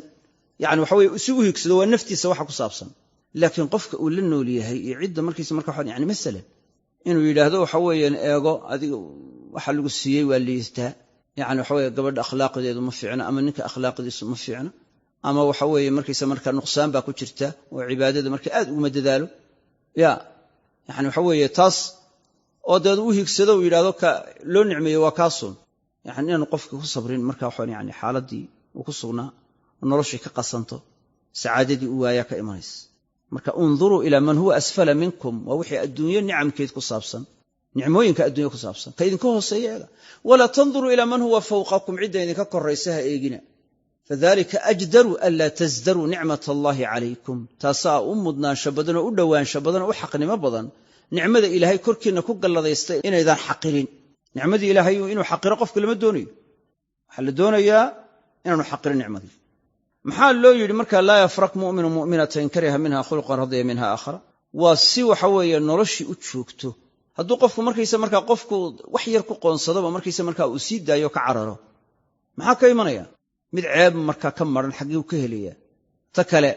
yani waxa weye si u higsado waa naftiisa waxa ku saabsan laakiin qofka uu la nool yahay iyo cidda markiisa marka waxa yani masalan inuu yidhaahdo waxa weeyaan eego adiga waxa lagu siiyey waa liistaa yani waxa weeye gabadha akhlaaqdeedu ma fiicna ama ninka akhlaaqdiisu ma fiicna ama waxa weeye markiisa marka nuqsaan baa ku jirta oo cibaadada marka aad ugu madadaalo yani waxa weeye taas oo dad u higsado uu yidhaahdo ka loo nicmeeyo waa kaasun yani inaanu qofka ku sabrin marka waxa yani xaaladii uu ku sugnaa noloshii ka qasanto sacaadadii u waayaa ka imanaysa marka unduruu ila man huwa asfala minkum waa wixii adduunyo nicamkeed ku saabsan nicmooyinka adduunyo ku saabsan ka idinka hooseeya eega wala tanduruu ila man huwa fawqakum cidda idinka koraysa ha eegina fadalika ajdaru anla tasdaruu nicmat allahi calaykum taasaa u mudnaansho badan oo u dhowaansho badan oo u xaqnimo badan nicmada ilaahay korkiina ku galladaystay inaydaan xaqirin nicmadii ilaahay inuu xaqiro qofka lama doonayo waxaa la doonayaa inaanu xaqirin nicmadii maxaa loo yidhi marka laa yafrak mu'minu mu'minatan kariha minha khuluqan radiya minha aakhara waa si waxa weeye noloshii u joogto hadduu qofku markaysa markaa qofku wax yar ku qoonsadoba markaysa markaa uu sii daayo ka cararo maxaa ka imanaya mid ceeb markaa ka maran xaggii uu ka helaya ta kale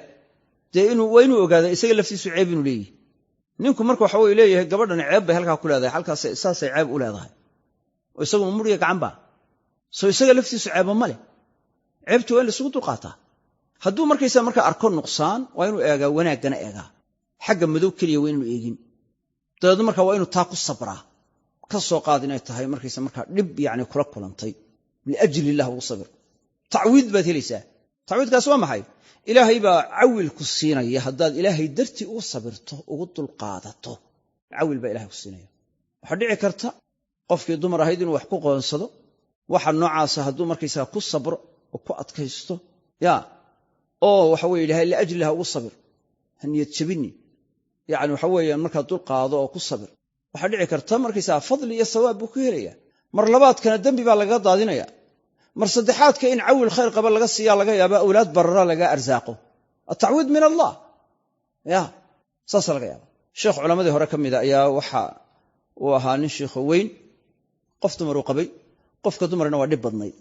dee waa inuu ogaada isaga laftiisu ceeb inuu leeyahy ninku marka waxa weye leeyahay gabadhani ceeb bay halkaa ku leedahay halkaas saasay ceeb u leedahay oo isagu muriga gacan baa soo isaga laftiisu ceeba ma leh ceebtii waa in laisugu dulqaataa hadduu markaysa markaa arko nuqsaan waa inuu eegaa wanaaggana eegaa xagga madow keliya waa inuu eegin dabeedna markaa waa inuu taa ku sabraa ka soo qaad inay tahay markaysa markaa dhib yani kula kulantay liajli illah ugu sabir tacwiid baad helaysaa tacwiidkaas waa maxay ilaahay baa cawil ku siinaya haddaad ilaahay dartii ugu sabirto ugu dulqaadato cawil baa ilahay ku siinaya waxaa dhici karta qofkii dumar ahayd inuu wax ku qoonsado waxa noocaasa hadduu markaysaa ku sabro oo ku adkaysto oo waxa weye ilahay liajliha ugu sabir ha niyad jabini yani waxa weeyaan markaa dulqaado oo ku sabir waxaa dhici karta markaysaa fadli iyo sawaab buu ku helaya mar labaadkana dembi baa lagaga daadinaya mar saddexaadka in cawil khayr qaba laga siiyaa laga yaaba awlaad barara laga arsaaqo atacwiid min allah saasa laga yaaba sheekh culammadii hore ka mida ayaa waxa uu ahaa nin shiikho weyn qof dumar uu qabay qofka dumarna waa dhib badnay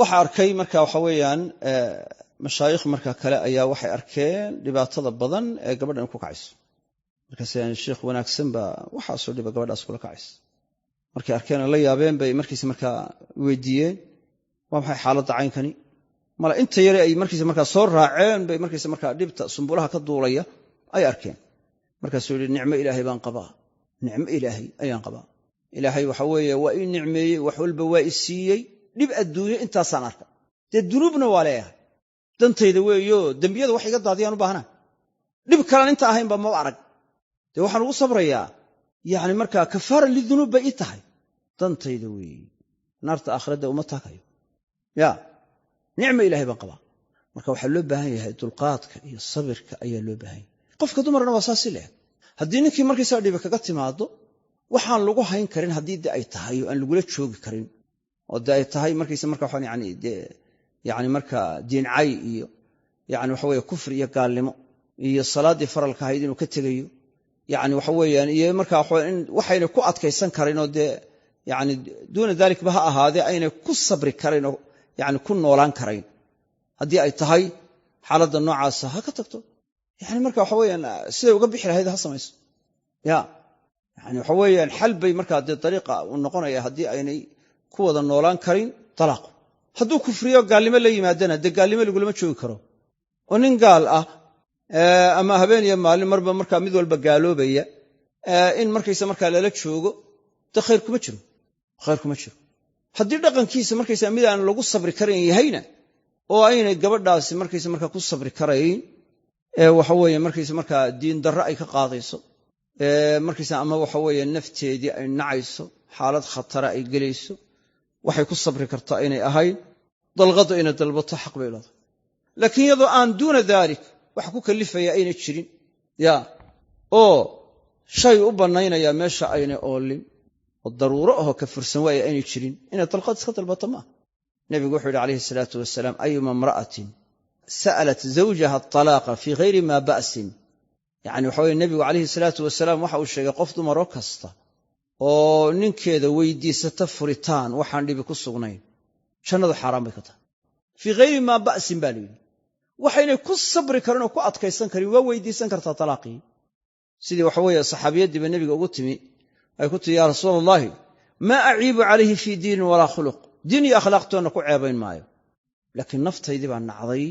waxa arkay marka waxa weeyaan mashaayikh marka kale ayaa waxay arkeen dhibaatada badan ee gabadhan ku kacayso markaas sheekh wanaagsan baa waxaasoo dhiba gabadhaas kula kacayso markay arkeen la yaabeen bay markiisa markaa weydiiyeen waa maxay xaaladda caynkani mala inta yare ay markiisa markaa soo raaceen bay markiisa markaa dhibta sumbulaha ka duulaya ay arkeen markaasuu yidhi nicmo ilaahay baan qabaa nicmo ilaahay ayaan qabaa ilaahay waxa weeye waa ii nicmeeyey wax walba waa i siiyey dhib adduunyo intaasaan arka dee dunuubna waa leeyahay dantayda weeyo dambiyada wax iga daadiyaan u baahnaa dhib kale inta ahayn ba ma arag waxaan ugu sabrayaa yani markaa kafaara lidunub bay ii tahay dantayda weeye naarta aakhirada uma taagayo ya nicmo ilaahay baan qabaa marka waxaa loo baahan yahay dulqaadka iyo sabirka ayaa loo baahan yahay qofka dumarna waa saasi leh haddii ninkii markiisa dhibi kaga timaado waxaan lagu hayn karin haddii ay tahay oo aan lagula joogi karin oo ay tahay markiisa marka waxaan yani marka diincay iyo yani waxa weeye kufri iyo gaalnimo iyo salaadii faralka ahayd inuu ka tegayo yani waxa weeyaan iyo marka waxayna ku adkaysan karin oo yani duuna daalika ba ha ahaadee aynay ku sabri karin oo yani ku noolaan karayn haddii ay tahay xaaladda noocaasa ha ka tagto yani marka waxa weeyaan siday uga bixi lahayd ha samayso ya yani waxa weeyaan xal bay markaa dariiqa u noqonaya haddii aynay ku wada noolaan karin talaaq hadduu kufriyo gaalnimo la yimaadana gaalnimo lagulama joogi karo oo nin gaal ah ama habeen iyo maalin marba markaa mid walba gaaloobaya in markaysa markaa lala joogo khayr kuma jiro haddii dhaqankiisa markaysa mid aan lagu sabri karayn yahayna oo aynay gabadhaasi markaysa markaa ku sabri karayn waxa weeye markaysa markaa diin darro ay ka qaadayso markaysa ama waxa weeye nafteedii ay nacayso xaalad khatara ay gelayso waxay ku sabri kartaa inay ahayn dalqada inay dalbato xaq bay leedahay laakiin iyadoo aan duuna daalik wax ku kalifaya ayna jirin ya oo shay u bannaynaya meesha aynay oolin oo daruuro ahoo ka fursan waaya aynay jirin inay dalqad iska dalbato maaha nebigu wuxuu yidhi calayhi salaatu wasalaam ayuma imra'atin sa'alat zawjaha atalaaqa fii hayri maa ba'sin yani waxa weye nebigu calayhi salaatu wasalaam waxa uu sheegay qof dumaroo kasta oo ninkeeda weydiisata furitaan waxaan dhibi ku sugnayn jannadu xaaraan bay ka tahay fii hayri maa ba'sin baa layidhi waxaynay ku sabri karin oo ku adkaysan karin waa weydiisan kartaa talaaqii sidii waxa weeye saxaabiyaddiiba nebiga ugu timi ay ku tihi yaa rasuula allahi maa aciibu calayhi fii diinin walaa khuluq diin iyo akhlaaqtoonna ku ceebayn maayo laakiin naftaydii baa nacday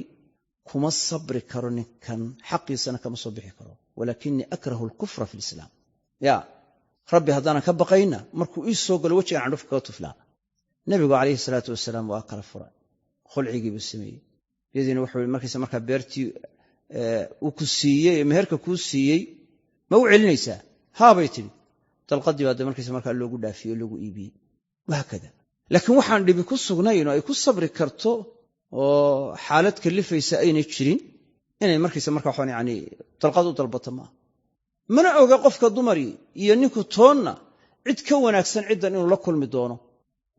kuma sabri karo ninkan xaqiisana kama soo bixi karo walaakinii akrahu alkufra fi lislaam ya rabbi haddaanan ka baqayna markuu ii soo galo wejigan candhufka kaga tuflaa nebigu calayhi salaatu wasalaam waa kala furay khulcigii buu sameeyey iyadiina wuxuu markaysa markaa beertii uu ku siiyey meherka kuu siiyey ma u celinaysaa haabay tidhi dalqadii baa markaysa markaa loogu dhaafiyey oo loogu iibiyey wahaakada laakiin waxaan dhibi ku sugnayn oo ay ku sabri karto oo xaalad kalifaysa aynay jirin inay markaysa markaa waxaan yani dalqad u dalbato maaha mana oga qofka dumari iyo ninku toonna cid ka wanaagsan ciddan inuu la kulmi doono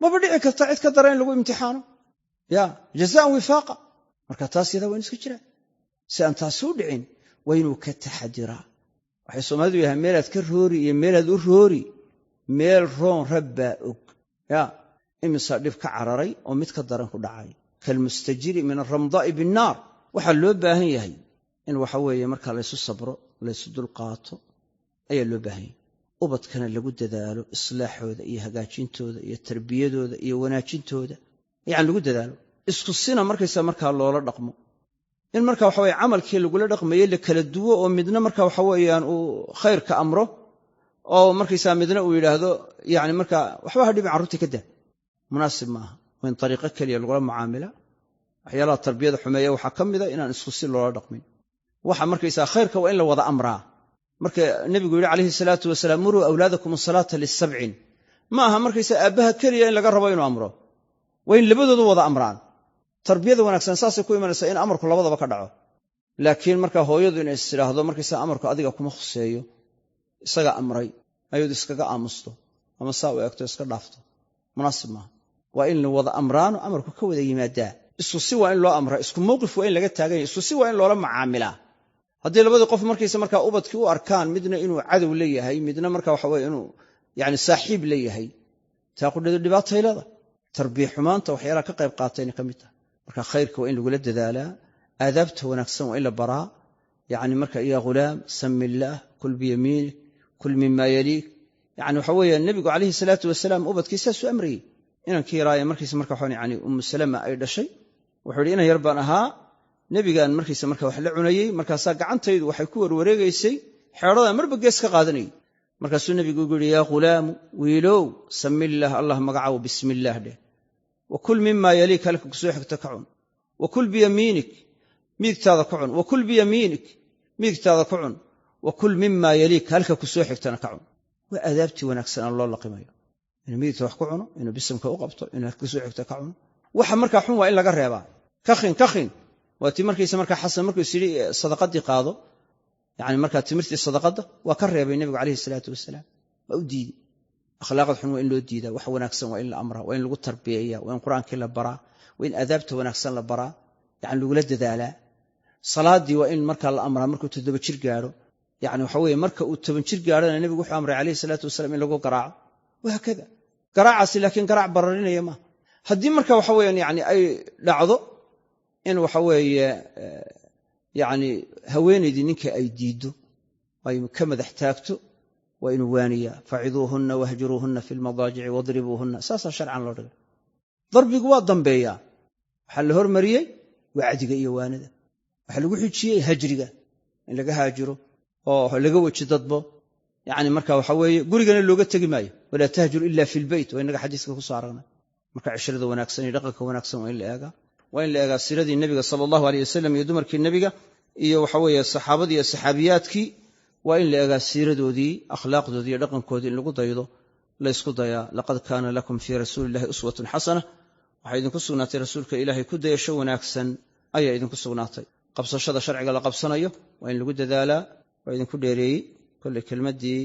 maba dhici karta cid ka dara in lagu imtixaano ya jazaan wifaaqa marka taas yadaa waa inu iska jiraa si aan taasi u dhicin waa inuu ka taxadiraa waxay soomaalidu yahay meelaad ka roori iyo meelaad u roori meel roon rabbaa og ya imisaa dhib ka cararay oo mid ka daran ku dhacay kalmustajiri min alramdaa'i binnaar waxaa loo baahan yahay in waxa weeye markaa laysu sabro laysu dulqaato ayaa loo baahan yahay ubadkana lagu dadaalo islaaxooda iyo hagaajintooda iyo tarbiyadooda iyo wanaajintooda yani lagu dadaalo isku sina markaysaa markaa loola dhaqmo in marka waxa weye camalkii lagula dhaqmaye la kala duwo oo midna marka waxa weeyaan uu khayrka amro oo markaysaa midna uu yidhaahdo yani marka waxba ha dhibin carruurtii ka daa munaasib maaha waa in ariiqo keliya lagula mucaamila waxyaalaha tarbiyada xumeeya waxaa ka mida inaan isku si loola dhaqmin waxa markaysaa khayrka waa in la wada amraa marka nebigu yidhi calayhi salaatu wasalaam muruu awlaadakum asalaata lisabcin ma aha markaysaa aabbaha keliya in laga rabo inuu amro waa in labadoodu wada amraan tarbiyada wanaagsan saasay ku imanaysaa in amarku labadaba ka dhaco laakiin markaa hooyadu inay is tidhaahdo markaysaa amarku adiga kuma khuseeyo isaga amray ayadu iskaga aamusto ama saa u eegto iska dhaafto munaasib maaha waa in la wada amraano amarku ka wada yimaadaa isku si waa in loo amraa isku mowqif waa in laga taagan yahay isku si waa in loola macaamilaa haddii labadii qof markaysa markaa ubadkii u arkaan midna inuu cadow leeyahay midna marka waxa weye inuu yani saaxiib leeyahay taa qudheedu dhibaatay leeda tarbiya xumaanta waxyaalaha ka qayb qaatayna ka mid tahay marka khayrka waa in lagula dadaalaa aadaabta wanaagsan waa in la baraa yani marka yaa ghulaam sami illaah kul biyamiinik kul mima yaliik yani waxa weeye nebigu calayhi salaatu wasalaam ubadkii saasuu amrayey inankii yaraaya markiisa marka waxaan yani ummu salama ay dhashay wuxuu yidhi inan yar baan ahaa nebigaan markiisa marka wax la cunayey markaasaa gacantaydu waxay ku warwareegaysay xeedhadaa marba gees ka qaadanayay markaasuu nebigu ugu yidhi yaa ghulaamu wiilow samillaah allah magacaw bismillaah dheh wa kul mima yaliik halka kusoo xigta ka cun wa kul biyamiinik midigtaada ku cun wa kul biyamiinik midigtaada ku cun wa kul mimaa yaliik halka ku soo xigtana ka cun waa aadaabtii wanaagsan aan loo laqimayo inuu midigta wax ku cuno inuu bisamka u qabto inuu halka ku soo xigta ka cuno waxa markaa xun waa in laga reebaa kakhin waa tii markiisa markaa xasan markuu is yidhi sadaqadii qaado yani markaa timirtii sadaqada waa ka reebay nebigu calayhi salaatu wasalaam waa u diidey akhlaaqad xun waa in loo diidaa wax wanaagsan waa in la amraa waa in lagu tarbiyeeya waa in qur-aankii la baraa waa in aadaabta wanaagsan la baraa yani lagula dadaalaa salaadii waa in markaa la amraa markuu 7 jir gaadho yani waxa weeye marka uu 10 jir gaadhona nebigu wuxuu amray calayhi salaatu wasalaam in lagu garaaco wahaakada garaacaasi laakiin garaac bararinaya maaha haddii marka waxa weeyaan yani ay dhacdo in waxa weeye yani haweenaydii ninka ay diiddo ay ka madax taagto waa inuu waaniyaa faciduuhunna wahjuruuhunna fi lmadaajici wadribuuhunna saasaa sharcan loo dhigay darbigu waa dambeeyaa waxaa la hormariyey wacdiga iyo waanada waxaa lagu xijiyey hajriga in laga haajiro oo laga weji dadbo yani marka waxa weeye gurigana looga tegi maayo walaa tahjur ila fi lbeyt waa inaga xadiiska ku soo aragnay marka cishrada wanaagsan iyo dhaqanka wanaagsan waa in la eegaa waa in la eegaa siiradii nebiga sala allahu aleyh wasalam iyo dumarkii nebiga iyo waxa weeye saxaabadii iyo saxaabiyaadkii waa in la eegaa siiradoodii akhlaaqdoodii iyo dhaqankoodii in lagu daydo laysku dayaa laqad kaana lakum fii rasuulillahi uswatun xasana waxaa idinku sugnaatay rasuulka ilaahay ku dayasho wanaagsan ayaa idinku sugnaatay qabsashada sharciga la qabsanayo waa in lagu dadaalaa waa idinku dheereeyey kolley kelmaddii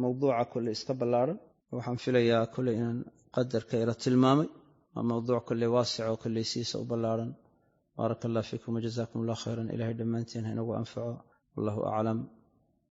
mawduuca kolley iska ballaaran waxaan filayaa kolley inaan qadarka ila tilmaamay waa mawduuc kolley waasic oo kolley siisa u ballaaran baaraka allah fiikum wajazakum allah khayran ilahay dhammaantiin ha inagu anfaco wallahu aclam